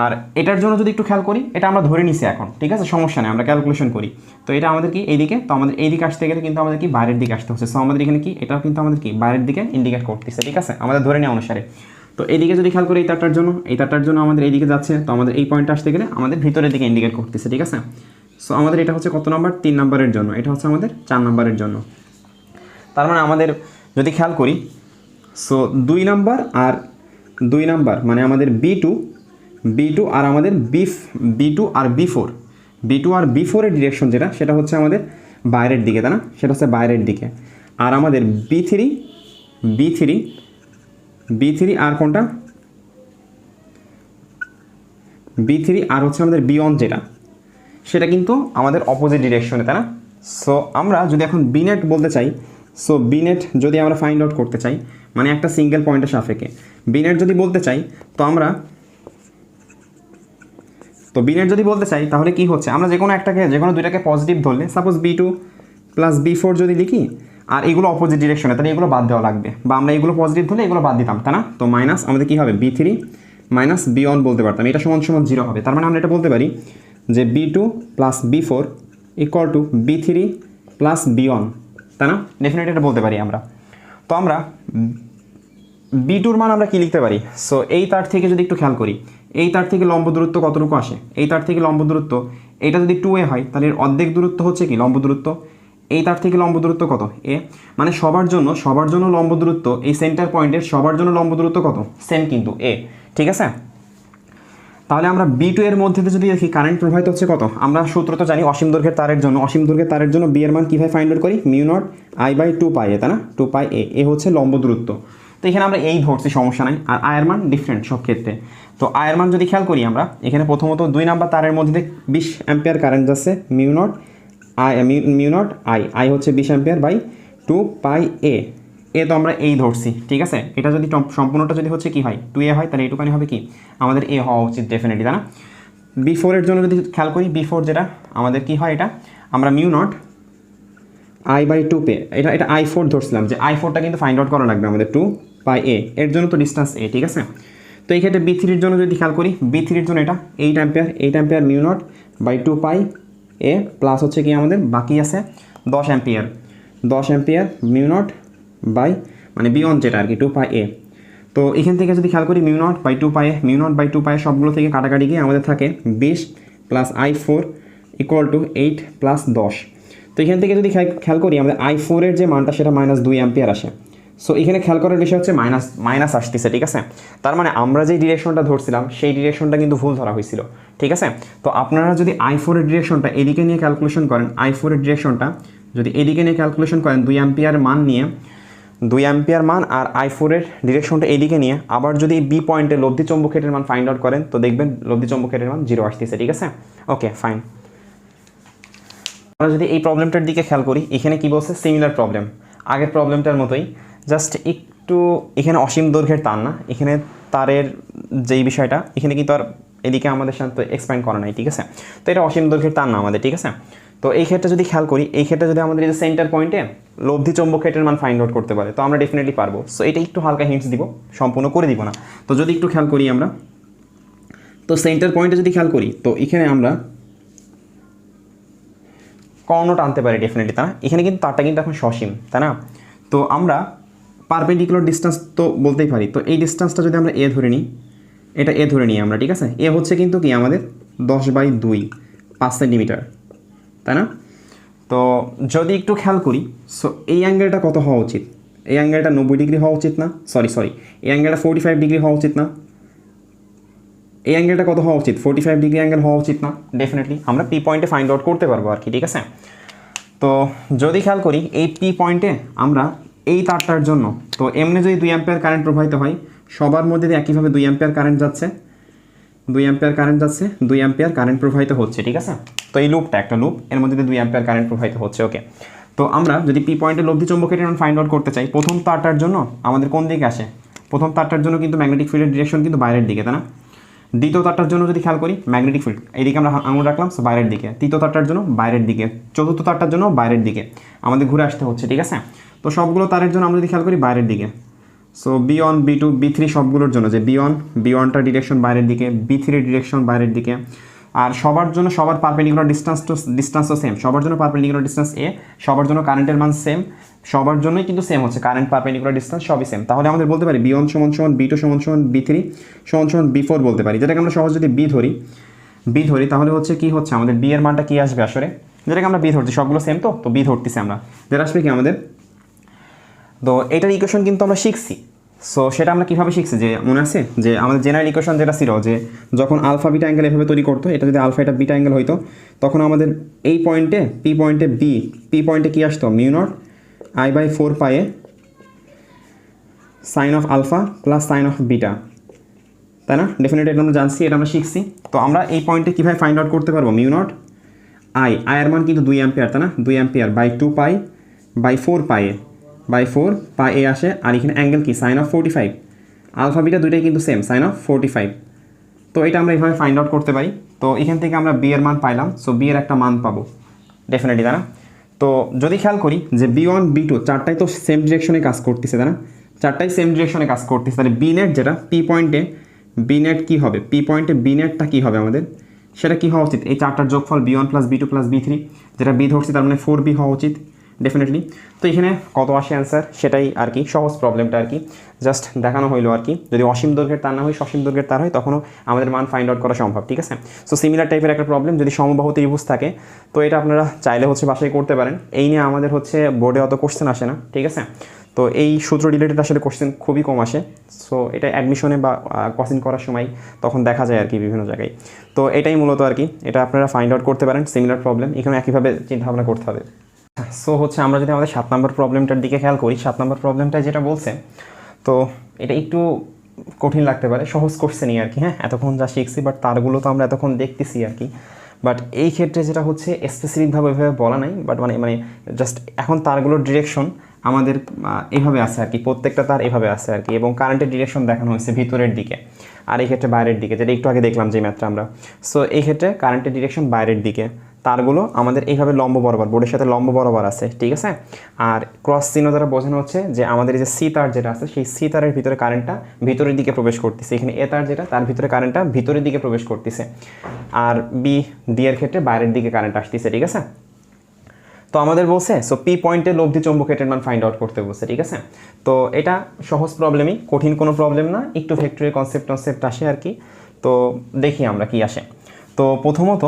আর এটার জন্য যদি একটু খেয়াল করি, এটা আমরা ধরে নিছি এখন, ঠিক আছে, সমস্যা নেই, আমরা ক্যালকুলেশন করি। তো এটা আমাদের কি এইদিকে, তো আমাদের এইদিকে আসতে গেলে কিন্তু আমাদের কি বাইরের দিকে আসতে হচ্ছে, সো আমাদের এখানে কি এটাও কিন্তু আমাদের কি বাইরের দিকে ইন্ডিকেট করতেছে, ঠিক আছে, আমাদের ধরে নেওয়া অনুসারে। তো এইদিকে যদি খেয়াল করি এই তারটার জন্য আমাদের এইদিকে যাচ্ছে, তো আমাদের এই পয়েন্টে আসতে গেলে আমাদের ভিতরের দিকে ইন্ডিকেট করতেছে, ঠিক আছে। সো আমাদের এটা হচ্ছে কত নাম্বার, 3 নম্বরের জন্য, এটা হচ্ছে আমাদের 4 নম্বরের জন্য। তার মানে আমাদের যদি খেয়াল করি, সো 2 নাম্বার আর 2 নাম্বার মানে আমাদের B2 আর আমাদের B2 আর B4 এর ডিরেকশন যেটা, সেটা হচ্ছে আমাদের বাইরের দিকে, তাই না, সেটা হচ্ছে বাইরের দিকে। আর আমাদের B3 আর কোনটা, B3 আর হচ্ছে আমাদের B1 যেটা, সেটা কিন্তু আমাদের অপোজিট ডিরেকশনে, তাই না। সো আমরা যদি এখন বিনেট বলতে চাই, সো বিনেট যদি আমরা ফাইন্ড আউট করতে চাই, মানে একটা সিঙ্গেল পয়েন্টের সাপেক্ষে বিনেট যদি বলতে চাই, তো বিনেট যদি বলতে চাই তাহলে কি হচ্ছে, আমরা যে কোনো দুইটাকে পজিটিভ ধরলে, সাপোজ B2 প্লাস B4 যদি লিখি, আর এগুলো অপোজিট ডিরেকশনে, তাহলে এগুলো বাদ দেওয়া লাগবে, বা আমরা এগুলো পজিটিভ ধরলে এগুলো বাদ দিতাম, তাই না। তো মাইনাস আমাদের কী হবে, B3 মাইনাস B1 বলতে পারতাম, এটা সমান সমান 0 হবে। তার মানে আমরা এটা বলতে পারি যে B2 plus B4 equal to B3 plus B1, তাই না, ডেফিনেটলি এটা বলতে পারি আমরা। তো আমরা B2-র মান আমরা কি লিখতে পারি, সো এই তার থেকে যদি একটু খেয়াল করি, এই তার থেকে লম্ব দূরত্ব কতটুকু আসে, এই তার থেকে লম্ব দূরত্ব, এটা যদি 2a হয় তাহলে এর অর্ধেক দূরত্ব হচ্ছে কি লম্ব দূরত্ব, এই তার থেকে লম্ব দূরত্ব কত a, মানে সবার জন্য লম্ব দূরত্ব, এই সেন্টার পয়েন্টের সবার জন্য লম্ব দূরত্ব কত, সেম কিন্তু a, ঠিক আছে। তাহলে আমরা B2 এর মধ্যে যদি দেখি কারেন্ট প্রবাহিত হচ্ছে কত, আমরা সূত্র তো জানি অসীম দৈর্ঘ্যের তারের জন্য B এর মান কীভাবে ফাইন্ড আউট করি, μ0 I/2πa, তাই না, 2πa, এ হচ্ছে লম্ব দূরত্ব। তো এখানে আমরা এই ধরছি, সমস্যা নাই। আর আয়ের মান ডিফারেন্ট সব ক্ষেত্রে, তো আয়ের মান যদি খেয়াল করি আমরা এখানে প্রথমত 2 নাম্বার তারের মধ্যে 20 অ্যাম্পিয়ার কারেন্ট যাচ্ছে, μ0 I হচ্ছে 20 অ্যাম্পিয়ার বাই 2πa, তো আমরা এই ধরছি, ঠিক আছে। এটা যদি সম্পূর্ণটা যদি হচ্ছে কি হয় 2a হয়, তাহলে এইটুকানি হবে কি আমাদের a হওয়া উচিত ডেফিনেটলি, তাই না। B4 এর জন্য যদি খেয়াল করি, B4 যেটা আমাদের কি হয়, এটা আমরা μ0 I/2πa, এটা I4 ধরছিলাম, যে I4টা কিন্তু ফাইন্ড আউট করা লাগবে আমাদের 2πa, এর জন্য তো ডিস্টেন্স a, ঠিক আছে। তো এই ক্ষেত্রে B3-র জন্য যদি খেয়াল করি, B3-র জন্য এটা 8 অ্যাম্পিয়ার μ0 বাই 2πa প্লাস হচ্ছে কি আমাদের বাকি আছে 10 অ্যাম্পিয়ার μ0 বাই মানে B1 যেটা আর কি 2πa। তো এখান থেকে যদি খেয়াল করি μ0 বাই 2πa সবগুলো থেকে কাটাকাটি গিয়ে আমাদের থাকে 20 plus I4 equal to 8 plus 10। তো এখান থেকে যদি খেয়াল করি আমাদের I4 এর যে মানটা সেটা -2 অ্যাম্পিয়ার আসে। সো এখানে খেয়াল করার বিষয় হচ্ছে মাইনাস আসতেছে, ঠিক আছে। তার মানে আমরা যে ডিরেকশনটা ধরছিলাম সেই ডিরেকশনটা কিন্তু ভুল ধরা হয়েছিল, ঠিক আছে। তো আপনারা যদি I4 এর ডিরেকশনটা এদিকে নিয়ে ক্যালকুলেশন করেন, I4 এর ডিরেকশনটা যদি এদিকে নিয়ে ক্যালকুলেশন করেন 2 অ্যাম্পিয়ার মান নিয়ে, 2 অ্যাম্পিয়ার মান আর I4 এর ডিরেকশনটা এদিকে নিয়ে আবার যদি B পয়েন্টে লব্ধি চৌম্বক ক্ষেত্রের মান ফাইন্ড আউট করেন, তো দেখবেন লব্ধি চৌম্বক ক্ষেত্রের মান 0 আসতেছে, ঠিক আছে। Okay fine. আমরা যদি এই প্রবলেমটার দিকে খেয়াল করি, এখানে কি বলছে, সিমিলার প্রবলেম, আগের প্রবলেমটার মতোই, জাস্ট একটু এখানে অসীম দৈর্ঘ্যের তার না, এখানে তারের যেই বিষয়টা এখানে কিন্তু আর এদিকে আমাদের সাথে এক্সপ্যান্ড করা নাই, ঠিক আছে। তো এটা অসীম দৈর্ঘ্যের তার না আমাদের, ঠিক আছে। তো এই ক্ষেত্রে যদি খেয়াল করি, এই ক্ষেত্রে যদি আমাদের এই যে সেন্টার পয়েন্টে লব্ধি চৌম্বক ক্ষেত্রের মান ফাইন্ড আউট করতে পারে, তো আমরা ডেফিনেটলি পারবো। সো এটা একটু হালকা হিন্টস দিব, সম্পূর্ণ করে দিব না। তো যদি একটু খেয়াল করি আমরা, তো সেন্টার পয়েন্টে যদি খেয়াল করি, তো এখানে আমরা কর্ণ টানতে পারি ডেফিনেটলি, তাই না? এখানে কিন্তু তারটা কিন্তু এখন সসীম, তাই না? তো আমরা পারপেন্ডিকুলার ডিস্টেন্স তো বলতেই পারি। তো এই ডিস্টেন্সটা যদি আমরা এ ধরে নিই, এটা এ ধরে নিই আমরা, ঠিক আছে? এ হচ্ছে কিন্তু কি আমাদের 10/2, 5 সেন্টিমিটার, তাই না? তো যদি একটু খেয়াল করি, সো এই অ্যাঙ্গেলটা কত হওয়া উচিত? এই অ্যাঙ্গেলটা 90 ডিগ্রি হওয়া উচিত না? সরি এই অ্যাঙ্গেলটা 45 ডিগ্রি হওয়া উচিত না? এই অ্যাঙ্গেলটা কত হওয়া উচিত? 45 ডিগ্রি অ্যাঙ্গেল হওয়া উচিত না? ডেফিনেটলি আমরা পি পয়েন্টে ফাইন্ড আউট করতে পারবো আর কি, ঠিক আছে? তো যদি খেয়াল করি এই পি পয়েন্টে আমরা এই তারটার জন্য, তো এমনি যদি 2 অ্যাম্পিয়ার কারেন্ট প্রবাহিত হয়, সবার মধ্যে দিয়ে একইভাবে 2 অ্যাম্পিয়ার কারেন্ট যাচ্ছে, 2 অ্যাম্পিয়ার কারেন্ট যাচ্ছে, 2 অ্যাম্পিয়ার কারেন্ট প্রবাহিত হচ্ছে, ঠিক আছে? তো এই লুপটা একটা লুপ, এর মধ্যে দিয়ে 2 অ্যাম্পিয়ার কারেন্ট প্রবাহিত হচ্ছে, ওকে? তো আমরা যদি পি পয়েন্টে লব্ধি চৌম্বকের মান ফাইন্ড আউট করতে চাই, প্রথম তারটার জন্য আমাদের কোন দিকে আসে? প্রথম তারটার জন্য কিন্তু ম্যাগনেটিক ফিল্ডের ডিরেকশন কিন্তু বাইরের দিকে, তাই না? দ্বিতীয় তারটার জন্য যদি খেয়াল করি ম্যাগনেটিক ফিল্ড এইদিকে আমরা আঙুল রাখলাম, সো বাইরের দিকে। তৃতীয় তারটার জন্য বাইরের দিকে। চতুর্থ তারটার জন্য বাইরের দিকে আমাদের ঘুরে আসতে হচ্ছে, ঠিক আছে? তো সবগুলো তারের জন্য আমরা যদি খেয়াল করি বাইরের দিকে, সো B1, B2, B3 সবগুলোর জন্য যে B1টার ডিরেকশন বাইরের দিকে, B3 ডিরেকশন বাইরের দিকে। আর সবার জন্য সবার পারপেন্ডিকুলার ডিস্টেন্সও সেম, সবার জন্য পারপেন্ডিকুলার ডিস্টেন্স এ, সবার জন্য কারেন্টের মান সেম, সবার জন্যই কিন্তু সেম হচ্ছে কারেন্ট পারপেন্ডিকুলার ডিস্টেন্স সবই সেম। তাহলে আমাদের বলতে পারি B1 = B2 = B3 = B4 বলতে পারি। যেটাকে আমরা সহজ যদি বি ধরি তাহলে হচ্ছে কি হচ্ছে আমাদের বি এর মানটা কি আসবে আসলে, যেটাকে আমরা বি ধরছি, সবগুলো সেম তো বি ধরতেছি আমরা, যেটা আসবে কি আমাদের। তো এটার ইকুয়েশন কিন্তু আমরা শিখছি। সো সেটা আমরা কীভাবে শিখছি, যে মনে আছে যে আমাদের জেনারেল ইকুয়েশন যেটা ছিল, যে যখন আলফা বিটা অ্যাঙ্গেল এভাবে তৈরি করতো, এটা যদি আলফা এটা বিটা অ্যাঙ্গেল হইতো, তখন আমাদের এই পয়েন্টে পি পয়েন্টে কী আসতো? μ0 I/4 পায়ে sine of alpha plus sine of beta, তাই না? ডেফিনেটলি এটা আমরা জানছি, এটা আমরা শিখছি। তো আমরা এই পয়েন্টে কীভাবে ফাইন্ড আউট করতে পারবো? μ0 I এর মান কিন্তু 2 অ্যাম্পিয়ার, তাই না? 2 অ্যাম্পিয়ার বাই 2 4 পায়ে আসে। আর এখানে অ্যাঙ্গেল কি? Sign of 45। আলফা বিটা দুইটাই কিন্তু সেম, সাইন অফ 45। তো এটা আমরা এইভাবে ফাইন্ড আউট করতে পারি। তো এখান থেকে আমরা বি এর মান পাইলাম, সো বি এর একটা মান পাবো ডেফিনেটলি, তাই না? তো যদি খেয়াল করি যে B1, B2 চারটাই তো সেম ডিরেকশনে কাজ করতেছে, তাই না? চারটাই সেম ডিরেকশনে কাজ করতেছে, তাহলে বি নেট যেটা পি পয়েন্টে বি নেট কী হবে? পি পয়েন্টে বি নেটটা কী হবে আমাদের? সেটা কী হওয়া উচিত? এই চারটার যোগফল B1 + B2 + B3, যেটা বি ধরছি তার মানে 4B হওয়া উচিত ডেফিনেটলি। তো এখানে কত আসে অ্যান্সার সেটাই আর কি, সহজ প্রবলেমটা আর কি জাস্ট দেখানো হইলো আর কি। যদি অসীম দৈর্ঘ্যের তার না হয়, সসীম দৈর্ঘ্যের তার হয়, তখনও আমাদের মান ফাইন্ড আউট করা সম্ভব, ঠিক আছে? সো সিমিলার টাইপের একটা প্রবলেম যদি সমবাহু ত্রিভুজ থাকে, তো এটা আপনারা চাইলে হচ্ছে বাসায় করতে পারেন। এই নিয়ে আমাদের হচ্ছে বোর্ডে অত কোশ্চেন আসে না, ঠিক আছে? তো এই সূত্র রিলেটেড আসলে কোশ্চেন খুবই কম আসে। সো এটা অ্যাডমিশনে বা কোশ্চেন করার সময় তখন দেখা যায় আর কি বিভিন্ন জায়গায়। তো এটাই মূলত আর কি, এটা আপনারা ফাইন্ড আউট করতে পারেন সিমিলার প্রবলেম, এখানে একইভাবে চিন্তাভাবনা করতে হবে। সো হচ্ছে আমরা যদি আমাদের 7 নম্বর প্রবলেমটার দিকে খেয়াল করি, 7 নম্বর প্রবলেমটা যেটা বলছে, তো এটা একটু কঠিন লাগতে পারে, সহজ কোশ্চেনই আর কি। হ্যাঁ, এতক্ষণ যা শিখছি, বাট তারগুলো তো আমরা এতক্ষণ দেখতেছি আর কি। বাট এই ক্ষেত্রে যেটা হচ্ছে স্পেসিফিকভাবে ওইভাবে বলা নাই, বাট মানে জাস্ট এখন তারগুলোর ডিরেকশন আমাদের এইভাবে আছে আর কি, প্রত্যেকটা তার এভাবে আছে আর কি, এবং কারেন্টের ডিরেকশন দেখানো হয়েছে ভিতরের দিকে, আর এই ক্ষেত্রে বাইরের দিকে, যেটা একটু আগে দেখলাম যে ম্যাথটা আমরা। সো এই ক্ষেত্রে কারেন্টের ডিরেকশন বাইরের দিকে, তারগুলো আমাদের এইভাবে লম্ব বরাবর, বোর্ডের সাথে লম্ব বরাবর আছে, ঠিক আছে? আর ক্রস চিহ্ন দ্বারা বোঝানো হচ্ছে যে আমাদের এই যে সি তার যেটা আছে, সেই সি তারের ভিতরে কারেন্টটা ভিতরের দিকে প্রবেশ করতেছে। এখানে এ তার যেটা, তার ভিতরে কারেন্টটা ভিতরের দিকে প্রবেশ করতেছে, আর ডি এর ক্ষেত্রে বাইরের দিকে কারেন্ট আসতেছে, ঠিক আছে? তো আমাদের বলছে সো পি পয়েন্টে লব্ধি চৌম্বকের মান ফাইন্ড আউট করতে বলছে, ঠিক আছে? তো এটা সহজ প্রবলেমই, কঠিন কোনো প্রবলেম না, একটু ভেক্টরের কনসেপ্ট আসে আর কি। তো দেখি আমরা কি আসে। তো প্রথমত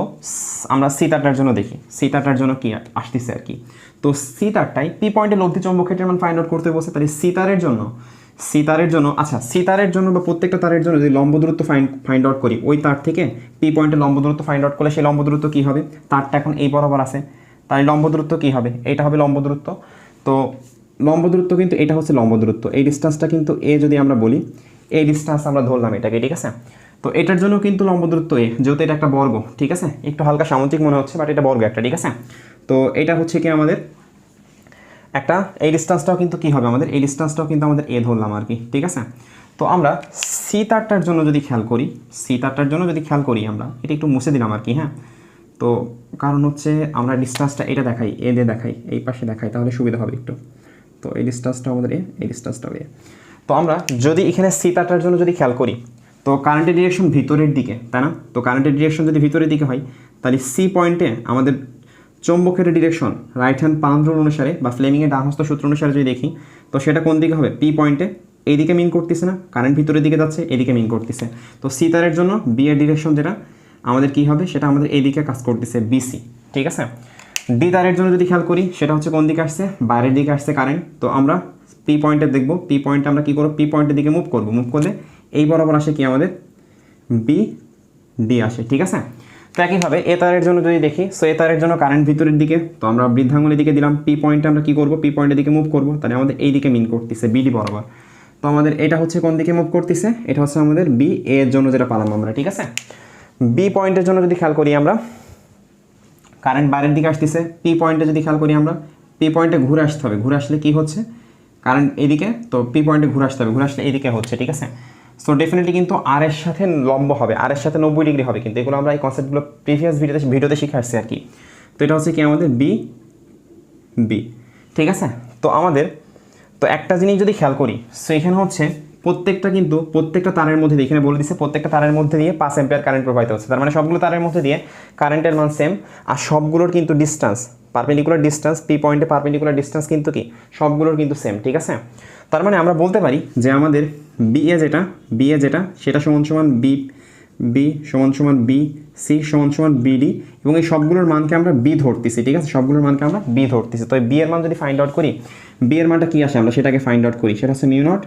আমরা সি তারটার জন্য দেখি, সি তারটার জন্য কি আসতেছে আর কি। তো সি তারটাই পি পয়েন্টে লব্ধি চৌম্বকের মান ফাইন্ড আউট করতে বলছে, তাহলে সি তারের জন্য আচ্ছা, সি তারের জন্য বা প্রত্যেকটা তারের জন্য যদি লম্ব দূরত্ব ফাইন্ড আউট করি, ওই তার থেকে পি পয়েন্টে লম্ব দূরত্ব ফাইন্ড আউট করলে সেই লম্ব দূরত্ব কী হবে? তারটা এখন এই বরাবর আছে, তাই লম্ব দূরত্ব কী হবে? এইটা হবে লম্ব দূরত্ব। তো লম্ব দূরত্ব কিন্তু এটা হচ্ছে লম্ব দূরত্ব, এই ডিস্টেন্সটা কিন্তু এ যদি আমরা বলি, এই ডিস্টেন্স আমরা ধরলাম এটাকে, ঠিক আছে? তো এটার জন্য কিন্তু লম্ব দূরত্ব এ, যেহেতু এটা একটা বর্গ, ঠিক আছে? একটু হালকা সামুদ্রিক মনে হচ্ছে, বাট এটা বর্গ একটা, ঠিক আছে? তো এটা হচ্ছে কি আমাদের একটা, এই ডিস্টেন্সটাও কিন্তু কী হবে আমাদের? এই ডিস্টেন্সটাও কিন্তু আমাদের এ ধরলাম আর কি, ঠিক আছে? তো আমরা সি তারটার জন্য যদি খেয়াল করি, আমরা এটা একটু মুছে দিলাম আর কি। হ্যাঁ, তো কারণ হচ্ছে আমরা ডিস্টেন্সটা এটা দেখাই, এ দিয়ে দেখাই, এই পাশে দেখাই, তাহলে সুবিধা হবে একটু। তো এই ডিস্টেন্সটা আমাদের এ, এই ডিস্টেন্সটাও এ। তো আমরা যদি এখানে সি তারটার জন্য যদি খেয়াল করি, তো কারেন্টের ডিরেকশন ভিতরের দিকে, তাই না? তো কারেন্টের ডিরেকশন যদি ভিতরের দিকে হয়, তাহলে সি পয়েন্টে আমাদের চৌম্বক ক্ষেত্রের ডিরেকশন রাইট হ্যান্ড পালন রুল অনুসারে বা ফ্লেমিংয়ের ডান হস্ত সূত্র অনুসারে যদি দেখি, তো সেটা কোন দিকে হবে? পি পয়েন্টে এইদিকে মিন করতেছে না, কারেন্ট ভিতরের দিকে যাচ্ছে, এদিকে মিন করতেছে। তো সি তারের জন্য বি এর ডিরেকশন যেটা আমাদের কী হবে, সেটা আমাদের এইদিকে কাজ করতেছে, বিসি। ঠিক আছে। ডি তারের জন্য যদি খেয়াল করি, সেটা হচ্ছে কোন দিকে আসছে? বাইরের দিকে আসছে কারেন্ট। তো আমরা পি পয়েন্টে দেখব, পি পয়েন্টে আমরা কী করবো? পি পয়েন্টের দিকে মুভ করবো। মুভ করলে এই বরাবর আসে কি আমাদের? বি ডি আসে। ঠিক আছে। তো একইভাবে এ তারের জন্য যদি দেখি, সো এ তারের জন্য কারেন্ট ভিতরের দিকে, তো আমরা বৃদ্ধাঙ্গুলের দিকে দিলাম, পি পয়েন্টে আমরা কী করবো? পি পয়েন্টের দিকে মুভ করবো, তাহলে আমাদের এই দিকে মিন করতেছে, বিডি বরাবর। তো আমাদের এটা হচ্ছে কোন দিকে মুভ করতেছে? এটা হচ্ছে আমাদের বি এর জন্য যেটা পালাম আমরা। ঠিক আছে। বি পয়েন্টের জন্য যদি খেয়াল করি আমরা, কারেন্ট বাইরের দিকে আসতেছে। পি পয়েন্টে যদি খেয়াল করি আমরা, পি পয়েন্টে ঘুরে আসতে হবে। ঘুরে আসলে কি হচ্ছে? কারেন্ট এদিকে, তো পি পয়েন্টে ঘুরে আসতে হবে, ঘুরে আসলে এদিকে হচ্ছে। ঠিক আছে। সো ডেফিনেটলি কিন্তু আর এর সাথে লম্ব হবে, আর এর সাথে 90 ডিগ্রি হবে, কিন্তু এগুলো আমরা এই কনসেপ্টগুলো প্রিভিয়াস ভিডিওতে শিখে আসছি আর কি। তো এটা হচ্ছে কি আমাদের বি বি। ঠিক আছে। তো আমাদের তো একটা জিনিস যদি খেয়াল করি, সো এখানে হচ্ছে প্রত্যেকটা তারের মধ্যে দিয়ে, এখানে বলে দিচ্ছে প্রত্যেকটা তারের মধ্যে দিয়ে 5 অ্যাম্পিয়ার কারেন্ট প্রবাহিত হচ্ছে। তার মানে সবগুলো তারের মধ্যে দিয়ে কারেন্টের মান সেম, আর সবগুলোর কিন্তু ডিস্টেন্স, পারপেন্ডিকুলার ডিস্টেন্স, পি পয়েন্টে পারপেন্ডিকুলার ডিস্টেন্স কিন্তু কি সবগুলোর কিন্তু সেম। ঠিক আছে। তার মানে আমরা বলতে পারি যে আমাদের বি এ যেটা সেটা সমান সমান বি সমান সমান বি সি সমান সমান বিডি, এবং এই সবগুলোর মানকে আমরা বি ধরতেছি। ঠিক আছে। সবগুলোর মানকে আমরা বি ধরতেছি। তো বি এর মান যদি ফাইন্ড আউট করি, বি এর মানটা কি আসে আমরা সেটাকে ফাইন্ড আউট করি। সেটা হচ্ছে mu not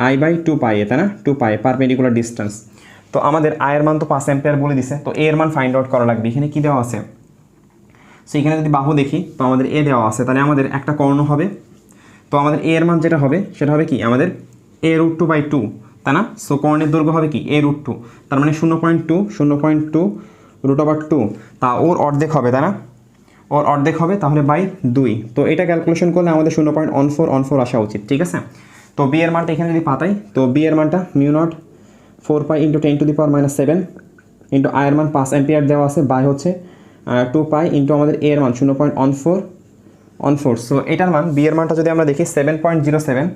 I by 2 pi, তাই না? 2 পাই পারপেন্ডিকুলার ডিস্টেন্স। তো আমাদের আই এর মান তো 5 অ্যাম্পিয়ার বলে দিছে, তো এ এর মান ফাইন্ড আউট করা লাগবে। এখানে কি দেওয়া আছে? সো এখানে যদি বাহু দেখি, তো আমাদের এ দেওয়া আছে, তাহলে আমাদের একটা কর্ণ হবে। তো আমাদের এ এর মান যেটা হবে সেটা হবে কি আমাদের a√2/2, তাই না? সো কর্ণের দৈর্ঘ্য হবে কি a√2, তার মানে 0.2 √2, তা ওর অর্ধেক হবে, তাই না? ওর অর্ধেক হবে, তাহলে বাই 2। তো এটা ক্যালকুলেশন করলে আমাদের 0.14 আসা উচিত। ঠিক আছে। তো বি এর মানটা এখানে যদি পাতাই, তো বি এর মানটা mu not 4 pi into 10⁻⁷ into I এর মান 5 অ্যাম্পিয়ার দেওয়া আছে, বাই হচ্ছে 2 পাই ইন্টু আমাদের এ এর মান 0.14। সো এটার মান বি এর মানটা যদি আমরা দেখি 7.07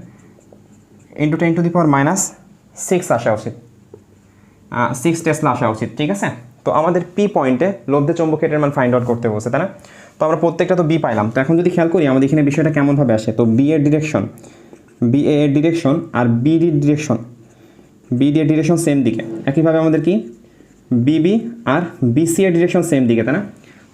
ইন্টু 10⁻⁶ আসা উচিত, 6 টেসলা আসা উচিত। ঠিক আছে। তো আমাদের পি পয়েন্টে লব্ধ চৌম্বক ক্ষেত্রের মান ফাইন্ড আউট করতে বলছে, তাই না? তো আমরা প্রত্যেকটা তো বি পাইলাম। তো এখন যদি খেয়াল করি আমাদের এখানে বিষয়টা কেমনভাবে আসে, তো বি এর ডিরেকশন আর বিডি এর ডিরেকশন সেম দিকে, একইভাবে আমাদের কি বিবি আর বিসি এর ডিরেকশন সেম দিকে, তাই না?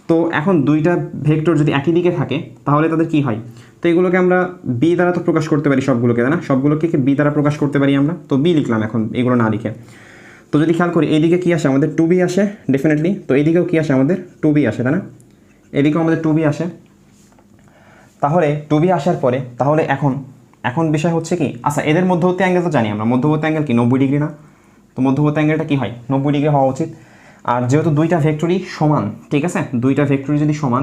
তো এখন দুইটা ভেক্টর যদি একই দিকে থাকে তাহলে তাদের কি হয়? তো এগুলোকে আমরা বি দ্বারা তো প্রকাশ করতে পারি সবগুলোকে, তাই না? সবগুলোকে বি দ্বারা প্রকাশ করতে পারি আমরা, তো বি লিখলাম এখন এগুলো না লিখে। তো যদি খেয়াল করি এইদিকে কি আসে আমাদের 2b আসে ডেফিনেটলি, তো এইদিকেও কি আসে আমাদের 2b আসে, তাই না? এদিকেও আমাদের 2b আসে। তাহলে 2b আসার পরে তাহলে এখন বিষয় হচ্ছে কি, আচ্ছা এদের মধ্যবর্তী অ্যাঙ্গেল তো জানি আমরা, মধ্যবর্তী অ্যাঙ্গেল কি 90 ডিগ্রি না? তো মধ্যবর্তী অ্যাঙ্গেলটা কি হয়? 90 ডিগ্রি হওয়া উচিত। আর যেহেতু দুইটা ভেক্টরই সমান, ঠিক আছে, দুইটা ভেক্টরই যদি সমান,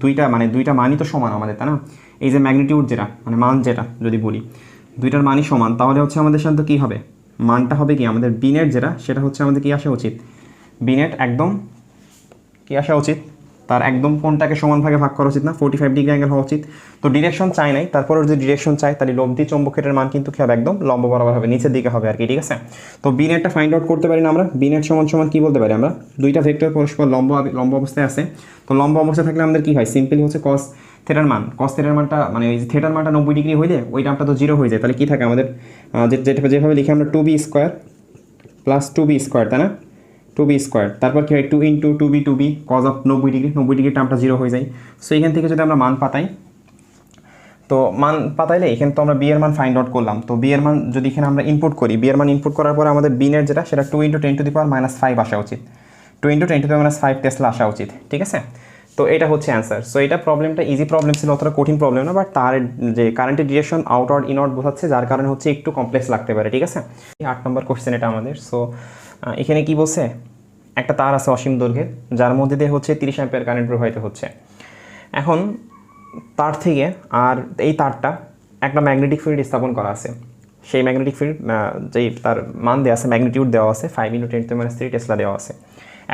দুইটা মানই তো সমান আমাদের, তাই না? এই যে ম্যাগনিটিউড যেটা মানে মান যেটা যদি বলি দুইটার মানই সমান, তাহলে হচ্ছে আমাদের সাথে কি হবে? মানটা হবে কি আমাদের বিনেট যেটা, সেটা হচ্ছে আমাদের কি আসা উচিত? বিনেট একদম কি আসা উচিত? তার একদম কোনটাকে সমান ভাগে ভাগ করা উচিত না? 45 ডিগ্রি অ্যাঙ্গেল হওয়া উচিত। তো ডিরেকশন চাই নাই, তারপরে যদি ডিরেকশন চাই তাহলে লব্ধি চৌম্বক ক্ষেত্রের মান কিন্তু কি হবে? একদম লম্ব বরাবর হবে, নিচের দিকে হবে আর কি। ঠিক আছে। তো বিনেটটা ফাইন্ড আউট করতে পারি না আমরা? বিনেট সমান সমান কি বলতে পারি আমরা? দুইটা ভেক্টর পরস্পর লম্ব অবস্থায় আছে। তো লম্ব অবস্থায় থাকলে আমাদের কি হয়? সিম্পলি হচ্ছে cos থিটার মানটা মানে ওই থিটার মানটা 90 ডিগ্রি হইলে ওই টার্মটা তো 0 হয়ে যায়। তাহলে কি থাকে আমাদের? যেভাবে লিখে আমরা 2b square plus 2b square, তাই না? 2b স্কোয়ার, তারপর কি হয় 2 into 2b cos of 90 degree টার্মটা 0 হয়ে যায়। সো এখান থেকে যদি আমরা মান পাতাই, তো মান পাতাইলে এখানে তো আমরা বি এর মান ফাইন্ড আউট করলাম। তো বি এর মান যদি এখানে আমরা ইনপুট করি, বি এর মান ইনপুট করার পরে আমাদের বিনের যেটা সেটা 2 ইন্টু 10⁻⁵ আসা উচিত, 2 ইন্টু 10⁻⁵ টেসলা আসা উচিত। ঠিক আছে। তো এটা হচ্ছে অ্যান্সার। সো এটা প্রবলেমটা ইজি প্রবলেম ছিল, অতটা কঠিন প্রবলেম না, বাট তার যে কারেন্টের ডিরেকশন আউটওয়ার্ড ইনওয়ার্ড বোঝাচ্ছে, যার কারণে হচ্ছে একটু কমপ্লেক্স লাগতে পারে। ঠিক আছে। 8 নম্বর কোশ্চেন এটা আমাদের। সো এখানে কি বলছে? একটা তার আছে অসীম দৈর্ঘ্যের, যার মধ্যে দিয়ে হচ্ছে 30 অ্যাম্পিয়ার কারেন্ট প্রবাহিত হচ্ছে। এখন তার থেকে আর এই তারটা একটা ম্যাগনেটিক ফিল্ড স্থাপন করা আছে। সেই ম্যাগনেটিক ফিল্ড যেই তার মান দেওয়া আছে, ম্যাগনিটিউড দেওয়া আছে 5 ইন্টু 10⁻³ টেসলা দেওয়া আছে।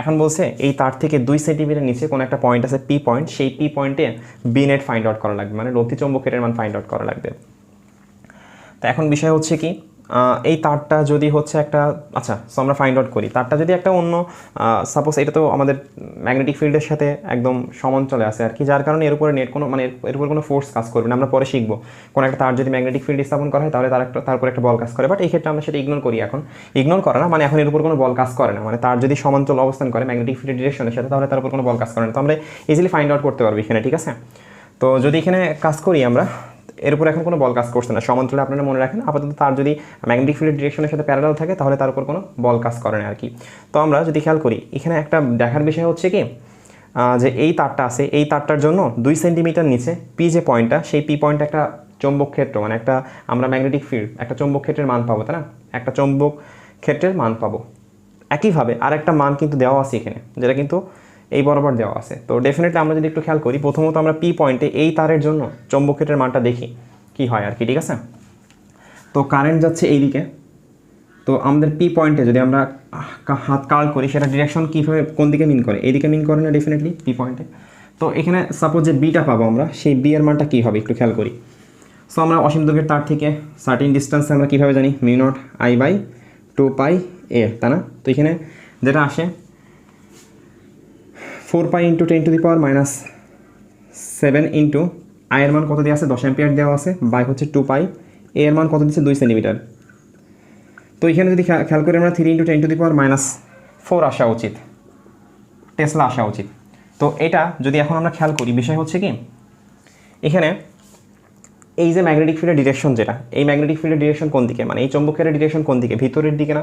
এখন বলছে এই তার থেকে 2 সেন্টিমিটার নিচে কোনো একটা পয়েন্ট আছে পি পয়েন্ট, সেই পি পয়েন্টে বি নেট ফাইন্ড আউট করা লাগবে, মানে লব্ধি চৌম্বক ক্ষেত্রের মান ফাইন্ড আউট করা লাগবে। তো এখন বিষয় হচ্ছে কি, এই তারটা যদি হচ্ছে একটা আচ্ছা সো আমরা ফাইন্ড আউট করি তারটা যদি একটা অন্য সাপোজ এটা তো আমাদের ম্যাগনেটিক ফিল্ডের সাথে একদম সমান্তরালে আছে আর কি, যার কারণে এর উপরে নেট কোনো মানে এর উপরে কোনো ফোর্স কাজ করবে না। আমরা পরে শিখবো কোনো একটা তার যদি ম্যাগনেটিক ফিল্ড স্থাপন করা হয় তাহলে তারপর একটা বল কাজ করে, বাট এই ক্ষেত্রে আমরা সেটা ইগনোর করি। এখন ইগনোর করে না মানে এখন এর উপর কোনো বল কাজ করে না, মানে তার যদি সমান্তরাল অবস্থান করে ম্যাগনেটিক ফিল্ডের ডিরেকশনের সাথে তাহলে তার উপর কোনো বল কাজ করে না। তো আমরা ইজিলি ফাইন্ড আউট করতে পারবো এখানে, ঠিক আছে। তো যদি এখানে কাজ করি আমরা, এর উপর এখন কোনো বল কাজ করছে না, সমান্তরালে আপনারা মনে রাখেন আপাতত তার যদি ম্যাগনেটিক ফিল্ডের ডিরেকশনের সাথে প্যারালাল থাকে তাহলে তার উপর কোনো বল কাজ করে না আর কি। তো আমরা যদি খেয়াল করি এখানে একটা দেখার বিষয় হচ্ছে কি যে এই তারটা আছে, এই তারটার জন্য 2 সেন্টিমিটার নিচে পি যে পয়েন্টটা, সেই পি পয়েন্টটা একটা চৌম্বক ক্ষেত্র মানে একটা আমরা ম্যাগনেটিক ফিল্ড একটা চৌম্বক ক্ষেত্রের মান পাবো, তাই না, একটা চৌম্বক ক্ষেত্রের মান পাবো। একইভাবে আর একটা মান কিন্তু দেওয়া আছে এখানে, যেটা কিন্তু এই বরাবর দেওয়া আছে। তো ডেফিনেটলি আমরা যদি একটু খেয়াল করি, প্রথমত আমরা পি পয়েন্টে এই তারের জন্য চৌম্বক ক্ষেত্রের মানটা দেখি কি হয় আর কি, ঠিক আছে। তো কারেন্ট যাচ্ছে এই দিকে, তো আমাদের পি পয়েন্টে যদি আমরা হাত কার্ল করি সেটা ডিরেকশন কীভাবে কোন দিকে মিন করে, এই দিকে মিন করে না ডেফিনেটলি পি পয়েন্টে। তো এখানে সাপোজ যে বিটা পাবো আমরা, সেই বি এর মানটা কী হবে একটু খেয়াল করি। সো আমরা অসীম দৈর্ঘ্যের তার থেকে সার্টিন ডিস্টেন্সে আমরা কীভাবে জানি মিউ নট আই বাই 2 পাই এ, তাই না। তো এখানে যেটা আসে 4 পাই ইন্টু 10⁻⁻7 ইন্টু আই এর মান কত দেওয়া আছে 10 অ্যাম্পিয়ার দেওয়া আছে, বাই হচ্ছে 2 পাই এ এর মান কত দিচ্ছে 2 সেন্টিমিটার। তো এখানে যদি খেয়াল করি আমরা 3 × 10⁻⁻4 আসা উচিত, টেসলা আসা উচিত। তো এটা যদি এখন আমরা খেয়াল করি, বিষয় হচ্ছে কি এখানে এই যে ম্যাগনেটিক ফিল্ডের ডিরেকশন যেটা, এই ম্যাগনেটিক ফিল্ডের ডিরেকশন কোন দিকে, মানে এই চৌম্বকের ডিরেকশন কোন দিকে, ভিতরের দিকে না,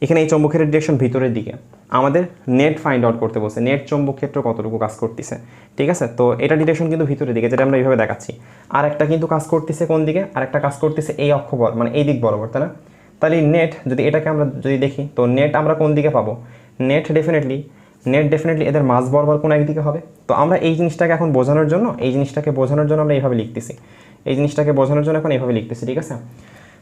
এখানে এই চৌম্বকের ডিরেকশন ভিতরের দিকে। আমাদের নেট ফাইন্ড আউট করতে বলছে, নেট চৌম্বক ক্ষেত্র কতটুকু কাজ করতেছে, ঠিক আছে। তো এটা ডিরেকশন কিন্তু ভিতরের দিকে, যেটা আমরা এইভাবে দেখাচ্ছি। আর একটা কিন্তু কাজ করতেছে কোন দিকে, আর একটা কাজ করতেছে এই অক্ষ মানে এই দিক বরাবর, তাই না। তাহলে নেট যদি এটাকে আমরা যদি দেখি, তো নেট আমরা কোন দিকে পাবো, নেট ডেফিনেটলি এদের মাঝ বরাবর কোন একদিকে হবে। তো আমরা এই জিনিসটাকে এখন বোঝানোর জন্য আমরা এইভাবে লিখতেছি, এই জিনিসটাকে বোঝানোর জন্য এখন এইভাবে লিখতেছি, ঠিক আছে।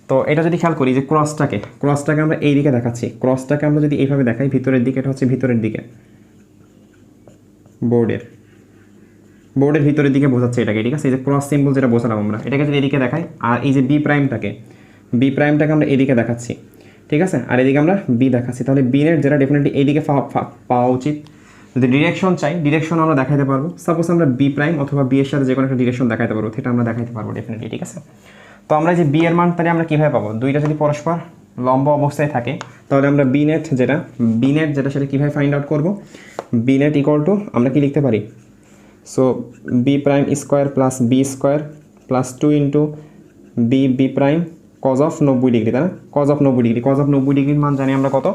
তো এটা যদি খেয়াল করি যে ক্রসটাকে আমরা এই দিকে দেখাচ্ছি, ক্রসটাকে আমরা যদি এইভাবে দেখাই ভিতরের দিকে, এটা হচ্ছে ভিতরের দিকে বোর্ডের ভিতরের দিকে বোঝাচ্ছে এটাকে, ঠিক আছে। এই যে ক্রস সিম্বল যেটা বোঝালাম আমরা, এটাকে যদি এদিকে দেখাই, আর এই যে বি প্রাইমটাকে আমরা এদিকে দেখাচ্ছি, ঠিক আছে, আর এদিকে আমরা বি দেখাচ্ছি, তাহলে বি নেট যেটা ডেফিনেটলি এইদিকে পাওয়া উচিত। যদি ডিরেকশন চাই, ডিরেকশন আমরা দেখাইতে পারবো, সাপোজ আমরা বি প্রাইম অথবা বি এর সাথে যে কোনো একটা ডিরেকশন দেখাইতে পারবো, সেটা আমরা দেখাইতে পারবো ডেফিনেটলি, ঠিক আছে। তো আমরা যে বি এর মান তাহলে আমরা কীভাবে পাবো, দুইটা যদি পরস্পর লম্ব অবস্থায় থাকে তাহলে আমরা বি নেট যেটা সেটা কীভাবে ফাইন্ড আউট করবো, বি নেট ইকুয়াল টু আমরা কি লিখতে পারি, so B prime square plus B square plus 2 into B prime cos of 90 degree, তাই না, কজ অফ 90 ডিগ্রির মান জানি আমরা কত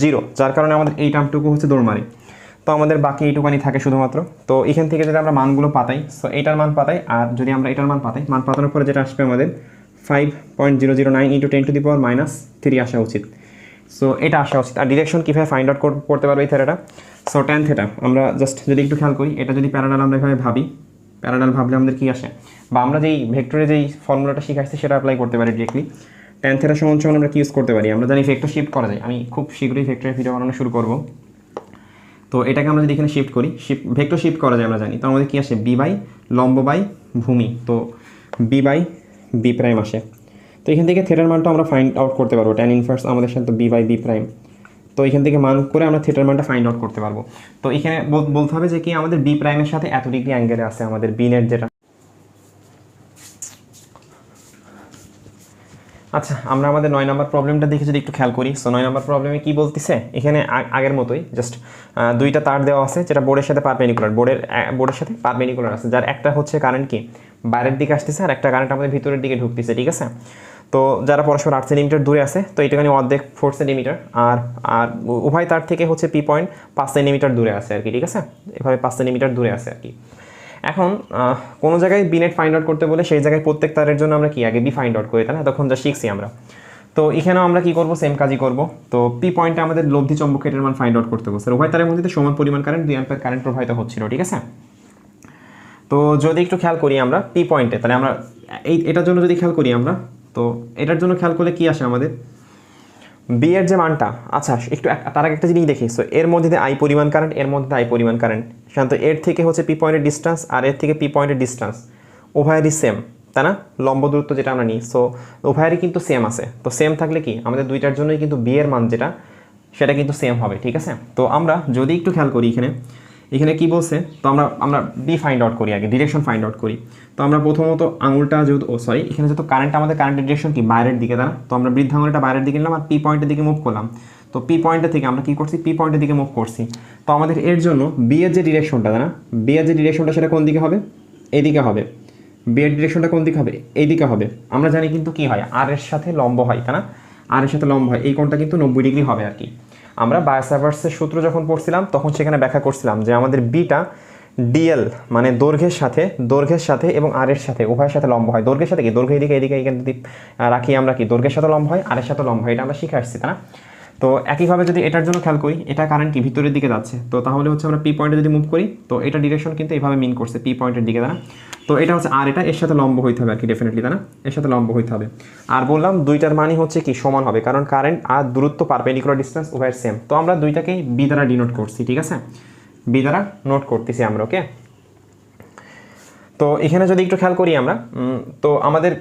0, যার কারণে আমাদের এই টার্মটুকু হচ্ছে দৌড়মারি। তো আমাদের বাকি এইটুকানি থাকে শুধুমাত্র। তো এখান থেকে যদি আমরা মানগুলো পাতাই, সো এটার মান পাতাই, আর যদি আমরা এটার মান পাতানোর পরে যেটা আসবে আমাদের 5.009 × 10⁻³ আসা উচিত। সো এটা আসা উচিত। আর ডিরেকশন কীভাবে ফাইন্ড আউট করতে পারবে এই থেটাটা, সো ট্যান থেটা আমরা জাস্ট যদি একটু খেয়াল করি, এটা যদি প্যারালাল আমরা এভাবে ভাবি, প্যারালাল ভাবলে আমাদের কী আসে, বা আমরা যেই ভেক্টরে যেই ফর্মুলাটা শিখাচ্ছি সেটা অ্যাপ্লাই করতে পারি ডিরেক্টলি। ট্যান থেটা সমান আমরা কি ইউজ করতে পারি, আমরা জানি ভেক্টর শিফট করা যায়, আমি খুব শীঘ্রই ভেক্টরের ভিডিও বানানো শুরু করব। তো এটাকে আমরা যদি এখানে শিফট করি, ভেক্টর শিফট করা যায় আমরা জানি, তো আমাদের কী আসে বি বাই লম্ব বাই ভূমি, তো বি বাই বি প্রাইম আসে। তো এখান থেকে থেটার মানটা আমরা ফাইন্ড আউট করতে পারবো, ট্যান ইনভার্স আমাদের সাথে বি বাই বি প্রাইম। তো এখান থেকে মান করে আমরা থেটার মানটা ফাইন্ড আউট করতে পারবো। তো এখানে বলতে হবে যে কি আমাদের বি প্রাইমের সাথে এত ডিগ্রি অ্যাঙ্গেলে আছে আমাদের বি নেট যেটা। আচ্ছা, আমরা আমাদের 9 নম্বর প্রবলেমটা দেখে যদি একটু খেয়াল করি, সো 9 নম্বর প্রবলেমে কী বলতেছে, এখানে আগের মতোই জাস্ট দুইটা তার দেওয়া আছে যেটা বোর্ডের সাথে বোর্ডের সাথে পারপেন্ডিকুলার আছে, যার একটা হচ্ছে কারেন্ট কি বাইরের দিকে আসতেছে আর একটা কারেন্ট আমাদের ভিতরের দিকে ঢুকতেছে, ঠিক আছে। তো যারা পরস্পর 8 সেন্টিমিটার দূরে আছে, তো এটাখানে অর্ধেক 4 সেন্টিমিটার, আর উভয় তার থেকে হচ্ছে পি পয়েন্ট 5 সেন্টিমিটার দূরে আছে আর কি, ঠিক আছে, এভাবে 5 সেন্টিমিটার দূরে আছে আর কি। এখন কোনো জায়গায় বি নেট ফাইন্ড আউট করতে বলে সেই জায়গায় প্রত্যেক তারের জন্য আমরা কি আগে বি ফাইন্ড আউট করি, তাই না, তখন যা শিখছি আমরা। তো এখানেও আমরা কি করব, সেম কাজই করব। তো পি পয়েন্টে আমাদের লব্ধি চৌম্বক ক্ষেত্রের মান ফাইন্ড আউট করতে বলছে, উভয় তারের মধ্যে সমান পরিমাণ কারেন্ট 2 অ্যাম্পিয়ার কারেন্ট প্রবাহিত হচ্ছিল, ঠিক আছে। তো যদি একটু খেয়াল করি আমরা পি পয়েন্টে, তাহলে আমরা এটার জন্য যদি খেয়াল করি আমরা, তো এটার জন্য খেয়াল করলে কি আসে আমাদের বি এর যে মানটা, আচ্ছা একটু তার আগে একটা জিনিস দেখি, সো এর মধ্যে আই পরিমাণ কারেন্ট, এর মধ্যে আই পরিমাণ কারেন্ট, সাধারণত এর থেকে হচ্ছে পি পয়েন্টের ডিস্টেন্স আর এর থেকে পি পয়েন্টের ডিস্টেন্স উভয়েরই সেম, তাই না, লম্ব দূরত্ব যেটা আমরা নিই। সো উভয়েরই কিন্তু সেম আছে। তো সেম থাকলে কি আমাদের দুইটার জন্যই কিন্তু বি এর মান যেটা সেটা কিন্তু সেম হবে, ঠিক আছে। তো আমরা যদি একটু খেয়াল করি এখানে কি বলছে, তো আমরা বি ফাইন্ড আউট করি, আগে ডিরেকশন ফাইন্ড আউট করি। তো আমরা প্রথমত আঙুলটা যেহেতু এখানে যেহেতু আমাদের কারেন্টের ডিরেকশন কি বাইরের দিকে, তাই না। তো আমরা বৃদ্ধাঙ্গুলটা বাইরের দিকে নিলাম আর পি পয়েন্টের দিকে মুভ করলাম। তো পি পয়েন্টের থেকে আমরা কি করছি, পি পয়েন্টের দিকে মুভ করছি। তো আমাদের এর জন্য বি এর যে ডিরেকশনটা, তাই না, বি এর যে ডিরেকশনটা সেটা কোন দিকে হবে, এইদিকে হবে। বি এর ডিরেকশনটা কোন দিকে হবে, এইদিকে হবে। আমরা জানি কিন্তু কি হয়, আর এর সাথে লম্ব হয়, তাই না, আর এর সাথে লম্ব হয়, এই কোণটা কিন্তু 90 ডিগ্রি হবে আর কি। আমরা বায়োসাভার্সের সূত্র যখন পড়ছিলাম তখন সেখানে ব্যাখ্যা করছিলাম যে আমাদের বিটা ডিএল মানে দৈর্ঘ্যের সাথে এবং আর এর সাথে উভয়ের সাথে লম্ব হয়। দৈর্ঘ্যের সাথে কি, দৈর্ঘ্য এদিকে এখানে যদি রাখি আমরা কি দৈর্ঘ্যের সাথে লম্ব হয়, আর এর সাথে লম্ব হয়, এটা আমরা শিখে আসছি, তাই না। তো একইভাবে যদি এটার জন্য খেয়াল করি, এটা কারেন্ট কি ভিতরের দিকে যাচ্ছে, তো তাহলে হচ্ছে আমরা পি পয়েন্টে যদি মুভ করি তো এটা ডিরেকশন কিন্তু এইভাবে মিন করছে পি পয়েন্টের দিকে, তাই না। তো এটা হচ্ছে আর এটা এর সাথে লম্ব হইতে হবে আর কি, ডেফিনেটলি, তাই না, এর সাথে লম্ব হইতে হবে। আর বললাম দুইটার মানই হচ্ছে কি সমান হবে, কারণ কারেন্ট আর দূরত্ব পারপেন্ডিকুলার ডিসটেন্স উভয়ের সেম। তো আমরা দুইটাকেই বি দ্বারা ডিনোট করছি, ঠিক আছে, বি দ্বারা নোট করতেছি আমরা, ওকে। তো এখানে যদি একটু খেয়াল করি আমরা, তো আমাদের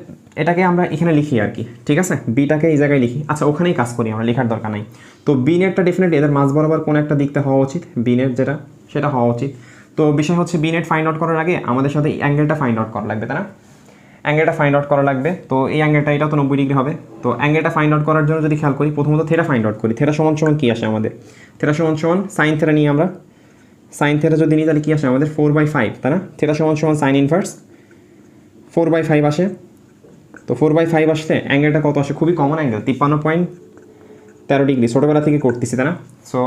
এটাকে আমরা এখানে লিখি আর কি, ঠিক আছে, বিটাকে এই জায়গায় লিখি। আচ্ছা ওখানেই কাজ করি আমরা, লেখার দরকার নাই। তো বি নেটটা ডেফিনেটলি এদের মাঝ বরাবর কোন একটা দিকতে হওয়া উচিত, বি নেট যেটা সেটা হওয়া উচিত। তো বিষয় হচ্ছে বি নেট ফাইন্ড আউট করার আগে আমাদের সাথে অ্যাঙ্গেলটা ফাইন্ড আউট করা লাগবে, তাই না, অ্যাঙ্গেলটা ফাইন্ড আউট করা লাগবে। তো এই অ্যাঙ্গেলটা এটাও তো 90 ডিগ্রি হবে। তো অ্যাঙ্গেলটা ফাইন্ড আউট করার জন্য যদি খেয়াল করি, প্রথমত থেটা ফাইন্ড আউট করি। থেটা সমান সমান কী আসে আমাদের, থেটা সমান সমান সাইন থেটা নিই আমরা। সাইন থেটা যদি নিই তাহলে কী আসে আমাদের 4/5, তাই না। থেটা সমান সমান সাইন ইনভার্স 4/5 আসে। তো 4/5 আসলে অ্যাঙ্গেলটা কত আসে, খুবই কমন অ্যাঙ্গেল 53.13 ডিগ্রি, ছোটোবেলা থেকে করতেছি, তাই না। সো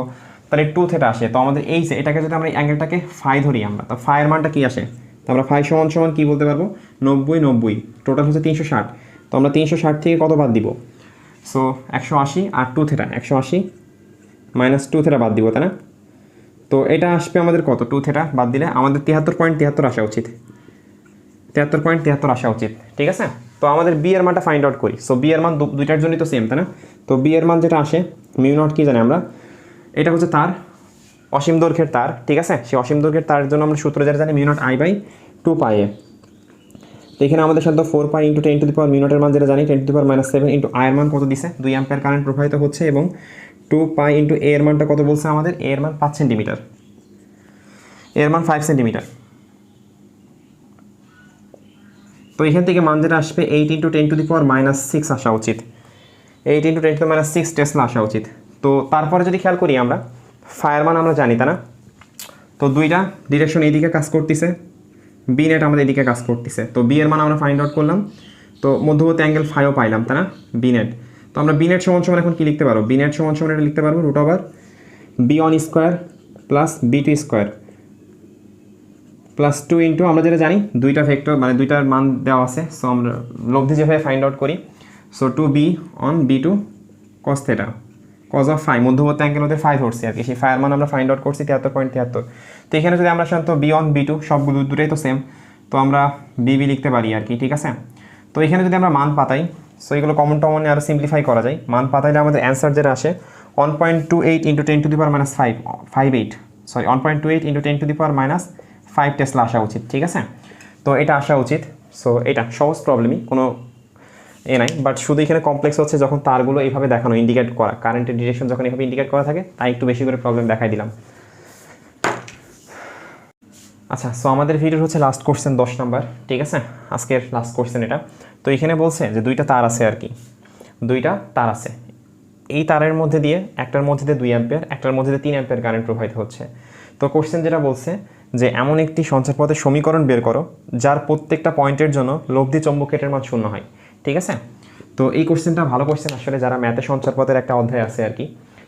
তাহলে 2 থেটা আসে। তো আমাদের এই যে এটাকে যদি আমরা এই অ্যাঙ্গেলটাকে ফাই ধরি আমরা, তো ফাইয়ের মানটা কী আসে, তো আমরা ফাই সমান সমান কী বলতে পারবো, 90 টোটাল হচ্ছে 360। তো আমরা 360 থেকে কত বাদ দিব, সো 180 আর 2 থেটা 180 মাইনাস 2 থেটা বাদ দিব, তাই না। তো এটা আসবে আমাদের কত, 2 থেটা বাদ দিলে আমাদের 73.73 আসা উচিত, 73.73 আসা উচিত, ঠিক আছে। তো আমাদের বি এর মানটা ফাইন্ড আউট করি। সো বি এর মান দুইটার জন্যই তো সেম, তাই না। তো বি এর মান যেটা আসে মিউ নট কি জানি আমরা, এটা হচ্ছে তার অসীম দৈর্ঘ্যের তার, ঠিক আছে। সেই অসীম দৈর্ঘ্যের তারের জন্য আমরা সূত্র যেটা জানি মিউ নট I/2πa। তো এখানে আমাদের সাথে 4π × 10⁻⁻, মিউ নটের মান যেটা জানি 10⁻⁷ ইন্টু আয়ের মান কত দিছে, 2 অ্যাম্পিয়ার কারেন্ট প্রবাহিত হচ্ছে, এবং 2π × a এর মানটা কত বলছে আমাদের, a এর মান 5 সেন্টিমিটার, এর মান 5 সেন্টিমিটার। তো এখান থেকে মান যেটা আসবে 8 × 10⁻⁶ আসা উচিত, 8 × 10⁻⁶ টেসলা আসা উচিত। তো তারপরে যদি খেয়াল করি আমরা ফায়ার মান আমরা জানি, তাই না। তো দুইটা ডিরেকশন এইদিকে কাজ করতেছে, বি নেট আমাদের এদিকে কাজ করতেছে। তো বি এর মান আমরা ফাইন্ড আউট করলাম, তো মধ্যবর্তী অ্যাঙ্গেল ফাইও পাইলাম, তাই না, বি নেট। তো আমরা বি নেট সমান সমান এখন কি লিখতে পারবো, বি নেট সমান সমান এটা লিখতে পারবো √b1² plus b2² plus 2 into আমরা যেটা জানি দুইটা ভেক্টর মানে দুইটার মান দেওয়া আছে। সো আমরা লব্ধি যেভাবে ফাইন্ড আউট করি, so 2b/b2 cos θ cos of phi, মধ্যবর্তী অ্যাঙ্গেল ওদের ফাই ধরছি আর কি, সেই ফাইয়ের মান আমরা ফাইন্ড আউট করছি 73.73। তো এখানে যদি আমরা সাধারণত b1b2 সবগুলো দুটোই তো সেম, তো আমরা bb লিখতে পারি আর কি, ঠিক আছে। তো এখানে যদি আমরা মান পাতাই, সো এগুলো কমন টমনে আরও সিম্পলিফাই করা যায়। মান পাতাইলে আমাদের অ্যান্সার যেটা আসে 1.28 × 10⁻⁵ টেসলা আসা উচিত, ঠিক আছে। তো এটা আসা উচিত। সো এটা সহজ প্রবলেমই, কোনো নাই, বাট শুধু এখানে কমপ্লেক্স হচ্ছে যখন তারগুলো এইভাবে দেখানো, ইন্ডিকেট করা, কারেন্টের ডিরেকশন যখন এইভাবে ইন্ডিকেট করা থাকে তাই একটু বেশি করে প্রবলেম দেখাই দিলাম। আচ্ছা, সো আমাদের ভিডিওর হচ্ছে লাস্ট কোশ্চেন 10 নাম্বার, ঠিক আছে, আজকের লাস্ট কোশ্চেন এটা। তো এখানে বলছে যে দুইটা তার আছে আর কি, দুইটা তার আছে, এই তারের মধ্যে দিয়ে একটার মধ্যে দিয়ে 2 অ্যাম্পিয়ার, একটার মধ্যে দিয়ে 3 অ্যাম্পিয়ার কারেন্ট প্রবাহিত হচ্ছে। তো কোশ্চেন যেটা বলছে যে এমন একটি সঞ্চারপথের সমীকরণ বের করো যার প্রত্যেকটা পয়েন্টের জন্য লব্ধি চৌম্বক ক্ষেত্রের মান 0 হয়, ঠিক আছে। তো এই কোশ্চেনটা ভালো কোশ্চেন আসলে, যারা ম্যাথে সঞ্চারপথের একটা অধ্যায় আছে আর কি,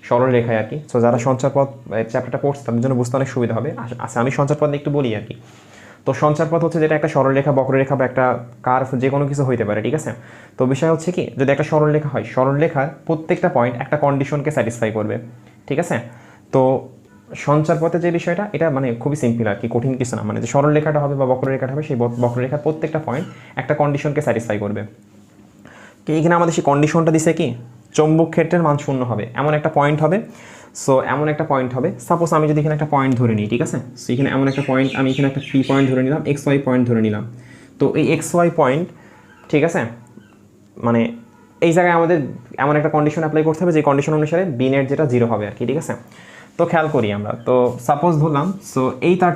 সরল রেখায় আর কি। সো যারা সঞ্চারপথ চ্যাপ্টারটা পড়ছে তাদের জন্য বুঝতে অনেক সুবিধা হবে। আচ্ছা আমি সঞ্চারপথ নিয়ে একটু বলি আর কি। তো সঞ্চারপথ হচ্ছে যেটা একটা সরলরেখা, বক্ররেখা বা একটা কার্ভ, যে কোনো কিছু হইতে পারে, ঠিক আছে। তো বিষয় হচ্ছে কি, যদি একটা সরলরেখা হয়, সরলরেখার প্রত্যেকটা পয়েন্ট একটা কন্ডিশনকে স্যাটিসফাই করবে, ঠিক আছে। তো সঞ্চারপথের যে বিষয়টা, এটা মানে খুবই সিম্পল আর কি, কঠিন কিছু না। মানে যে সরলরেখাটা হবে বা বক্ররেখাটা হবে, সেই বক্ররেখার প্রত্যেকটা পয়েন্ট একটা কন্ডিশনকে স্যাটিসফাই করবে। এইখানে আমাদের সেই কন্ডিশনটা দিছে কি, চৌম্বক ক্ষেত্রের মান 0 হবে, এমন একটা পয়েন্ট হবে। সো এমন একটা পয়েন্ট হবে, সাপোজ আমি যদি এখানে একটা পয়েন্ট ধরে নিই, ঠিক আছে। সো এখানে এমন একটা পয়েন্ট, আমি এখানে একটা পি পয়েন্ট ধরে নিলাম, XY পয়েন্ট ধরে নিলাম। তো এই XY পয়েন্ট ঠিক আছে, মানে এই জায়গায় আমাদের এমন একটা কন্ডিশন অ্যাপ্লাই করতে হবে যে কন্ডিশন অনুসারে বি নেট যেটা 0 হবে আর কি। ঠিক আছে, তো খেয়াল করি আমরা, তো সাপোজ ধরলাম, সো এই তার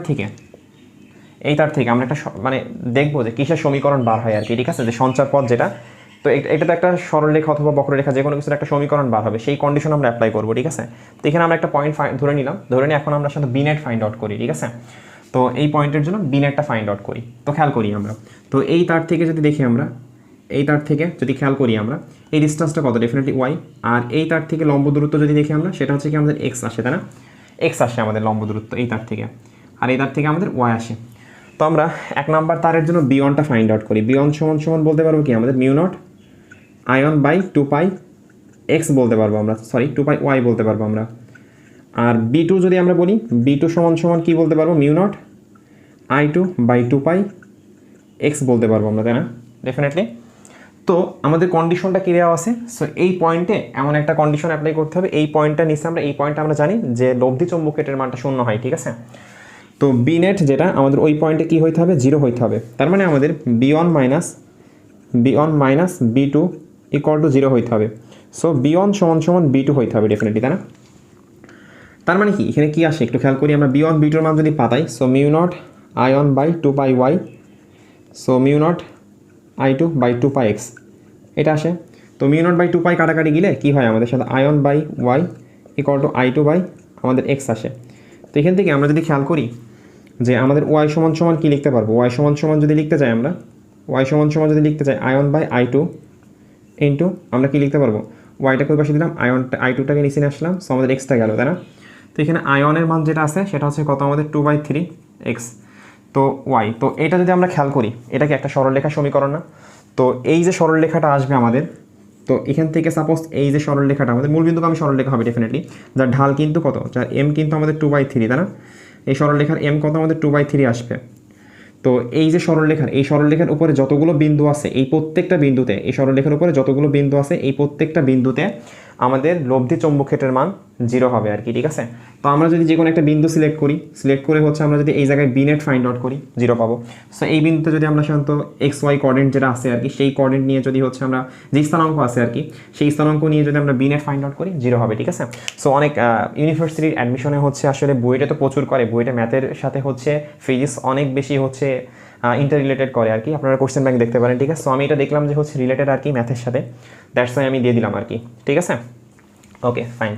থেকে আমরা একটা মানে দেখবো যে কিসের সমীকরণ বার হয় আর কি। ঠিক আছে, যে সঞ্চার পথ যেটা, তো এটা তো একটা সরলরেখা অথবা বক্ররেখা যে কোনো কিছুর একটা সমীকরণ বার হবে, সেই কন্ডিশন আমরা অ্যাপ্লাই করবো। ঠিক আছে, তো এখানে আমরা একটা পয়েন্ট ধরে নিলাম, ধরে নিয়ে এখন আমরা সাথে বি নেট ফাইন্ড আউট করি। ঠিক আছে, তো এই পয়েন্টের জন্য বি নেটটা ফাইন্ড আউট করি। তো খেয়াল করি আমরা, তো এই তার থেকে যদি দেখি আমরা, এই তার থেকে যদি খেয়াল করি আমরা, এই ডিস্টেন্সটা কত, ডেফিনেটলি ওয়াই। আর এই তার থেকে লম্ব দূরত্ব যদি দেখি আমরা, সেটা হচ্ছে কি আমাদের এক্স আসে, তাই না? এক্স আসে আমাদের লম্ব দূরত্ব এই তার থেকে, আর এই তার থেকে আমাদের ওয়াই আসে। তো আমরা 1 নাম্বার তারের জন্য বি ওয়ানটা ফাইন্ড আউট করি। বি ওয়ান সমান বলতে পারবো কি আমাদের mu not I one by 2 pi x বলতে পারবো আমরা, সরি 2 পাই ওয়াই বলতে পারবো আমরা। আর বি টু যদি আমরা বলি, বি টু সমান কি বলতে পারবো, mu not I2 by 2 pi x বলতে পারবো আমরা, তাই না? ডেফিনেটলি। তো আমাদের কন্ডিশনটা কী দেওয়া আছে, সো এই পয়েন্টে এমন একটা কন্ডিশন অ্যাপ্লাই করতে হবে, এই পয়েন্টটা নিচে আমরা, এই পয়েন্টটা আমরা জানি যে লব্ধি চৌম্বকের মানটা 0 হয়। ঠিক আছে, তো বি নেট যেটা আমাদের ওই পয়েন্টে কী হইতে হবে, 0 হইতে হবে। তার মানে আমাদের B one minus B two equal to 0 হইতে হবে। সো বি ওয়ান সমান বি টু হইতে হবে ডেফিনেটলি, তাই না? তার মানে কি এখানে কি আসে একটু খেয়াল করি আমরা, বি ওয়ান বি টুর মান যদি পাতাই, so mu not I one by 2 pi Y, so mu not I2 by 2 pi X এটা আসে। তো মিউ নট বাই 2 পাই কাটাকাটি গেলে কী হয়, আমাদের সাথে I one by y equal to I2 by আমাদের এক্স আসে। তো এখান থেকে আমরা যদি খেয়াল করি যে আমাদের ওয়াই সমান কী লিখতে পারবো, ওয়াই সমান যদি লিখতে চাই আমরা, ওয়াই সমান যদি লিখতে চাই আয়ন বাই I2 ইন্টু আমরা কী লিখতে পারবো, ওয়াইটাকে ওই পাশে দিলাম, I2টাকে নিচে নিয়ে আসলাম, সো আমাদের এক্সটা গেল, তাই না? তো এখানে আয়নের মান যেটা আছে সেটা হচ্ছে কত, আমাদের 2/3 এক্স, তো ওয়াই। তো এটা যদি আমরা খেয়াল করি, এটা কি একটা সরলরেখা সমীকরণ না? তো এই যে সরলরেখাটা আসবে আমাদের, তো এখান থেকে সাপোজ এই যে সরলরেখাটা আমাদের মূলবিন্দুকে আমি সরলরেখা হবে ডেফিনেটলি, যার ঢাল কিন্তু কত, যার এম কিন্তু আমাদের 2/3, তাই না? এই সরলরেখার এম কত, আমাদের 2/3 আসবে। তো এই যে সরলরেখার উপরে যতগুলো বিন্দু আছে, এই প্রত্যেকটা বিন্দুতে, এই সরলরেখার উপরে যতগুলো বিন্দু আছে এই প্রত্যেকটা বিন্দুতে আমাদের লব্ধি চৌম্বক ক্ষেত্রের মান 0 হবে আর কি। ঠিক আছে, তো আমরা যদি যে কোনো একটা বিন্দু সিলেক্ট করে হচ্ছে আমরা যদি এই জায়গায় বি নেট ফাইন্ড আউট করি, 0 পাবো। সো এই বিন্দুতে যদি আমরা সাধারণত এক্স ওয়াই কোঅর্ডিনেট যেটা আছে আর কি, সেই কোঅর্ডিনেট নিয়ে যদি হচ্ছে আমরা যে স্থানাঙ্ক আছে আর কি, সেই স্থানাঙ্ক নিয়ে যদি আমরা বি নেট ফাইন্ড আউট করি, 0 হবে। ঠিক আছে, সো অনেক ইউনিভার্সিটির অ্যাডমিশনে হচ্ছে আসলে বইটা তো প্রচুর করে, বইটা ম্যাথের সাথে হচ্ছে ফিজিক্স অনেক বেশি হচ্ছে ইন্টার রিলেটেড করে আর কি, আপনারা কোশ্চেন ব্যাংক দেখতে পারেন। ঠিক আছে, সো আমি এটা দেখলাম যে হচ্ছে রিলেটেড আর কি ম্যাথের সাথে, দ্যাটস ওয়াই আমি দিয়ে দিলাম আর কি। ঠিক আছে, ওকে ফাইন।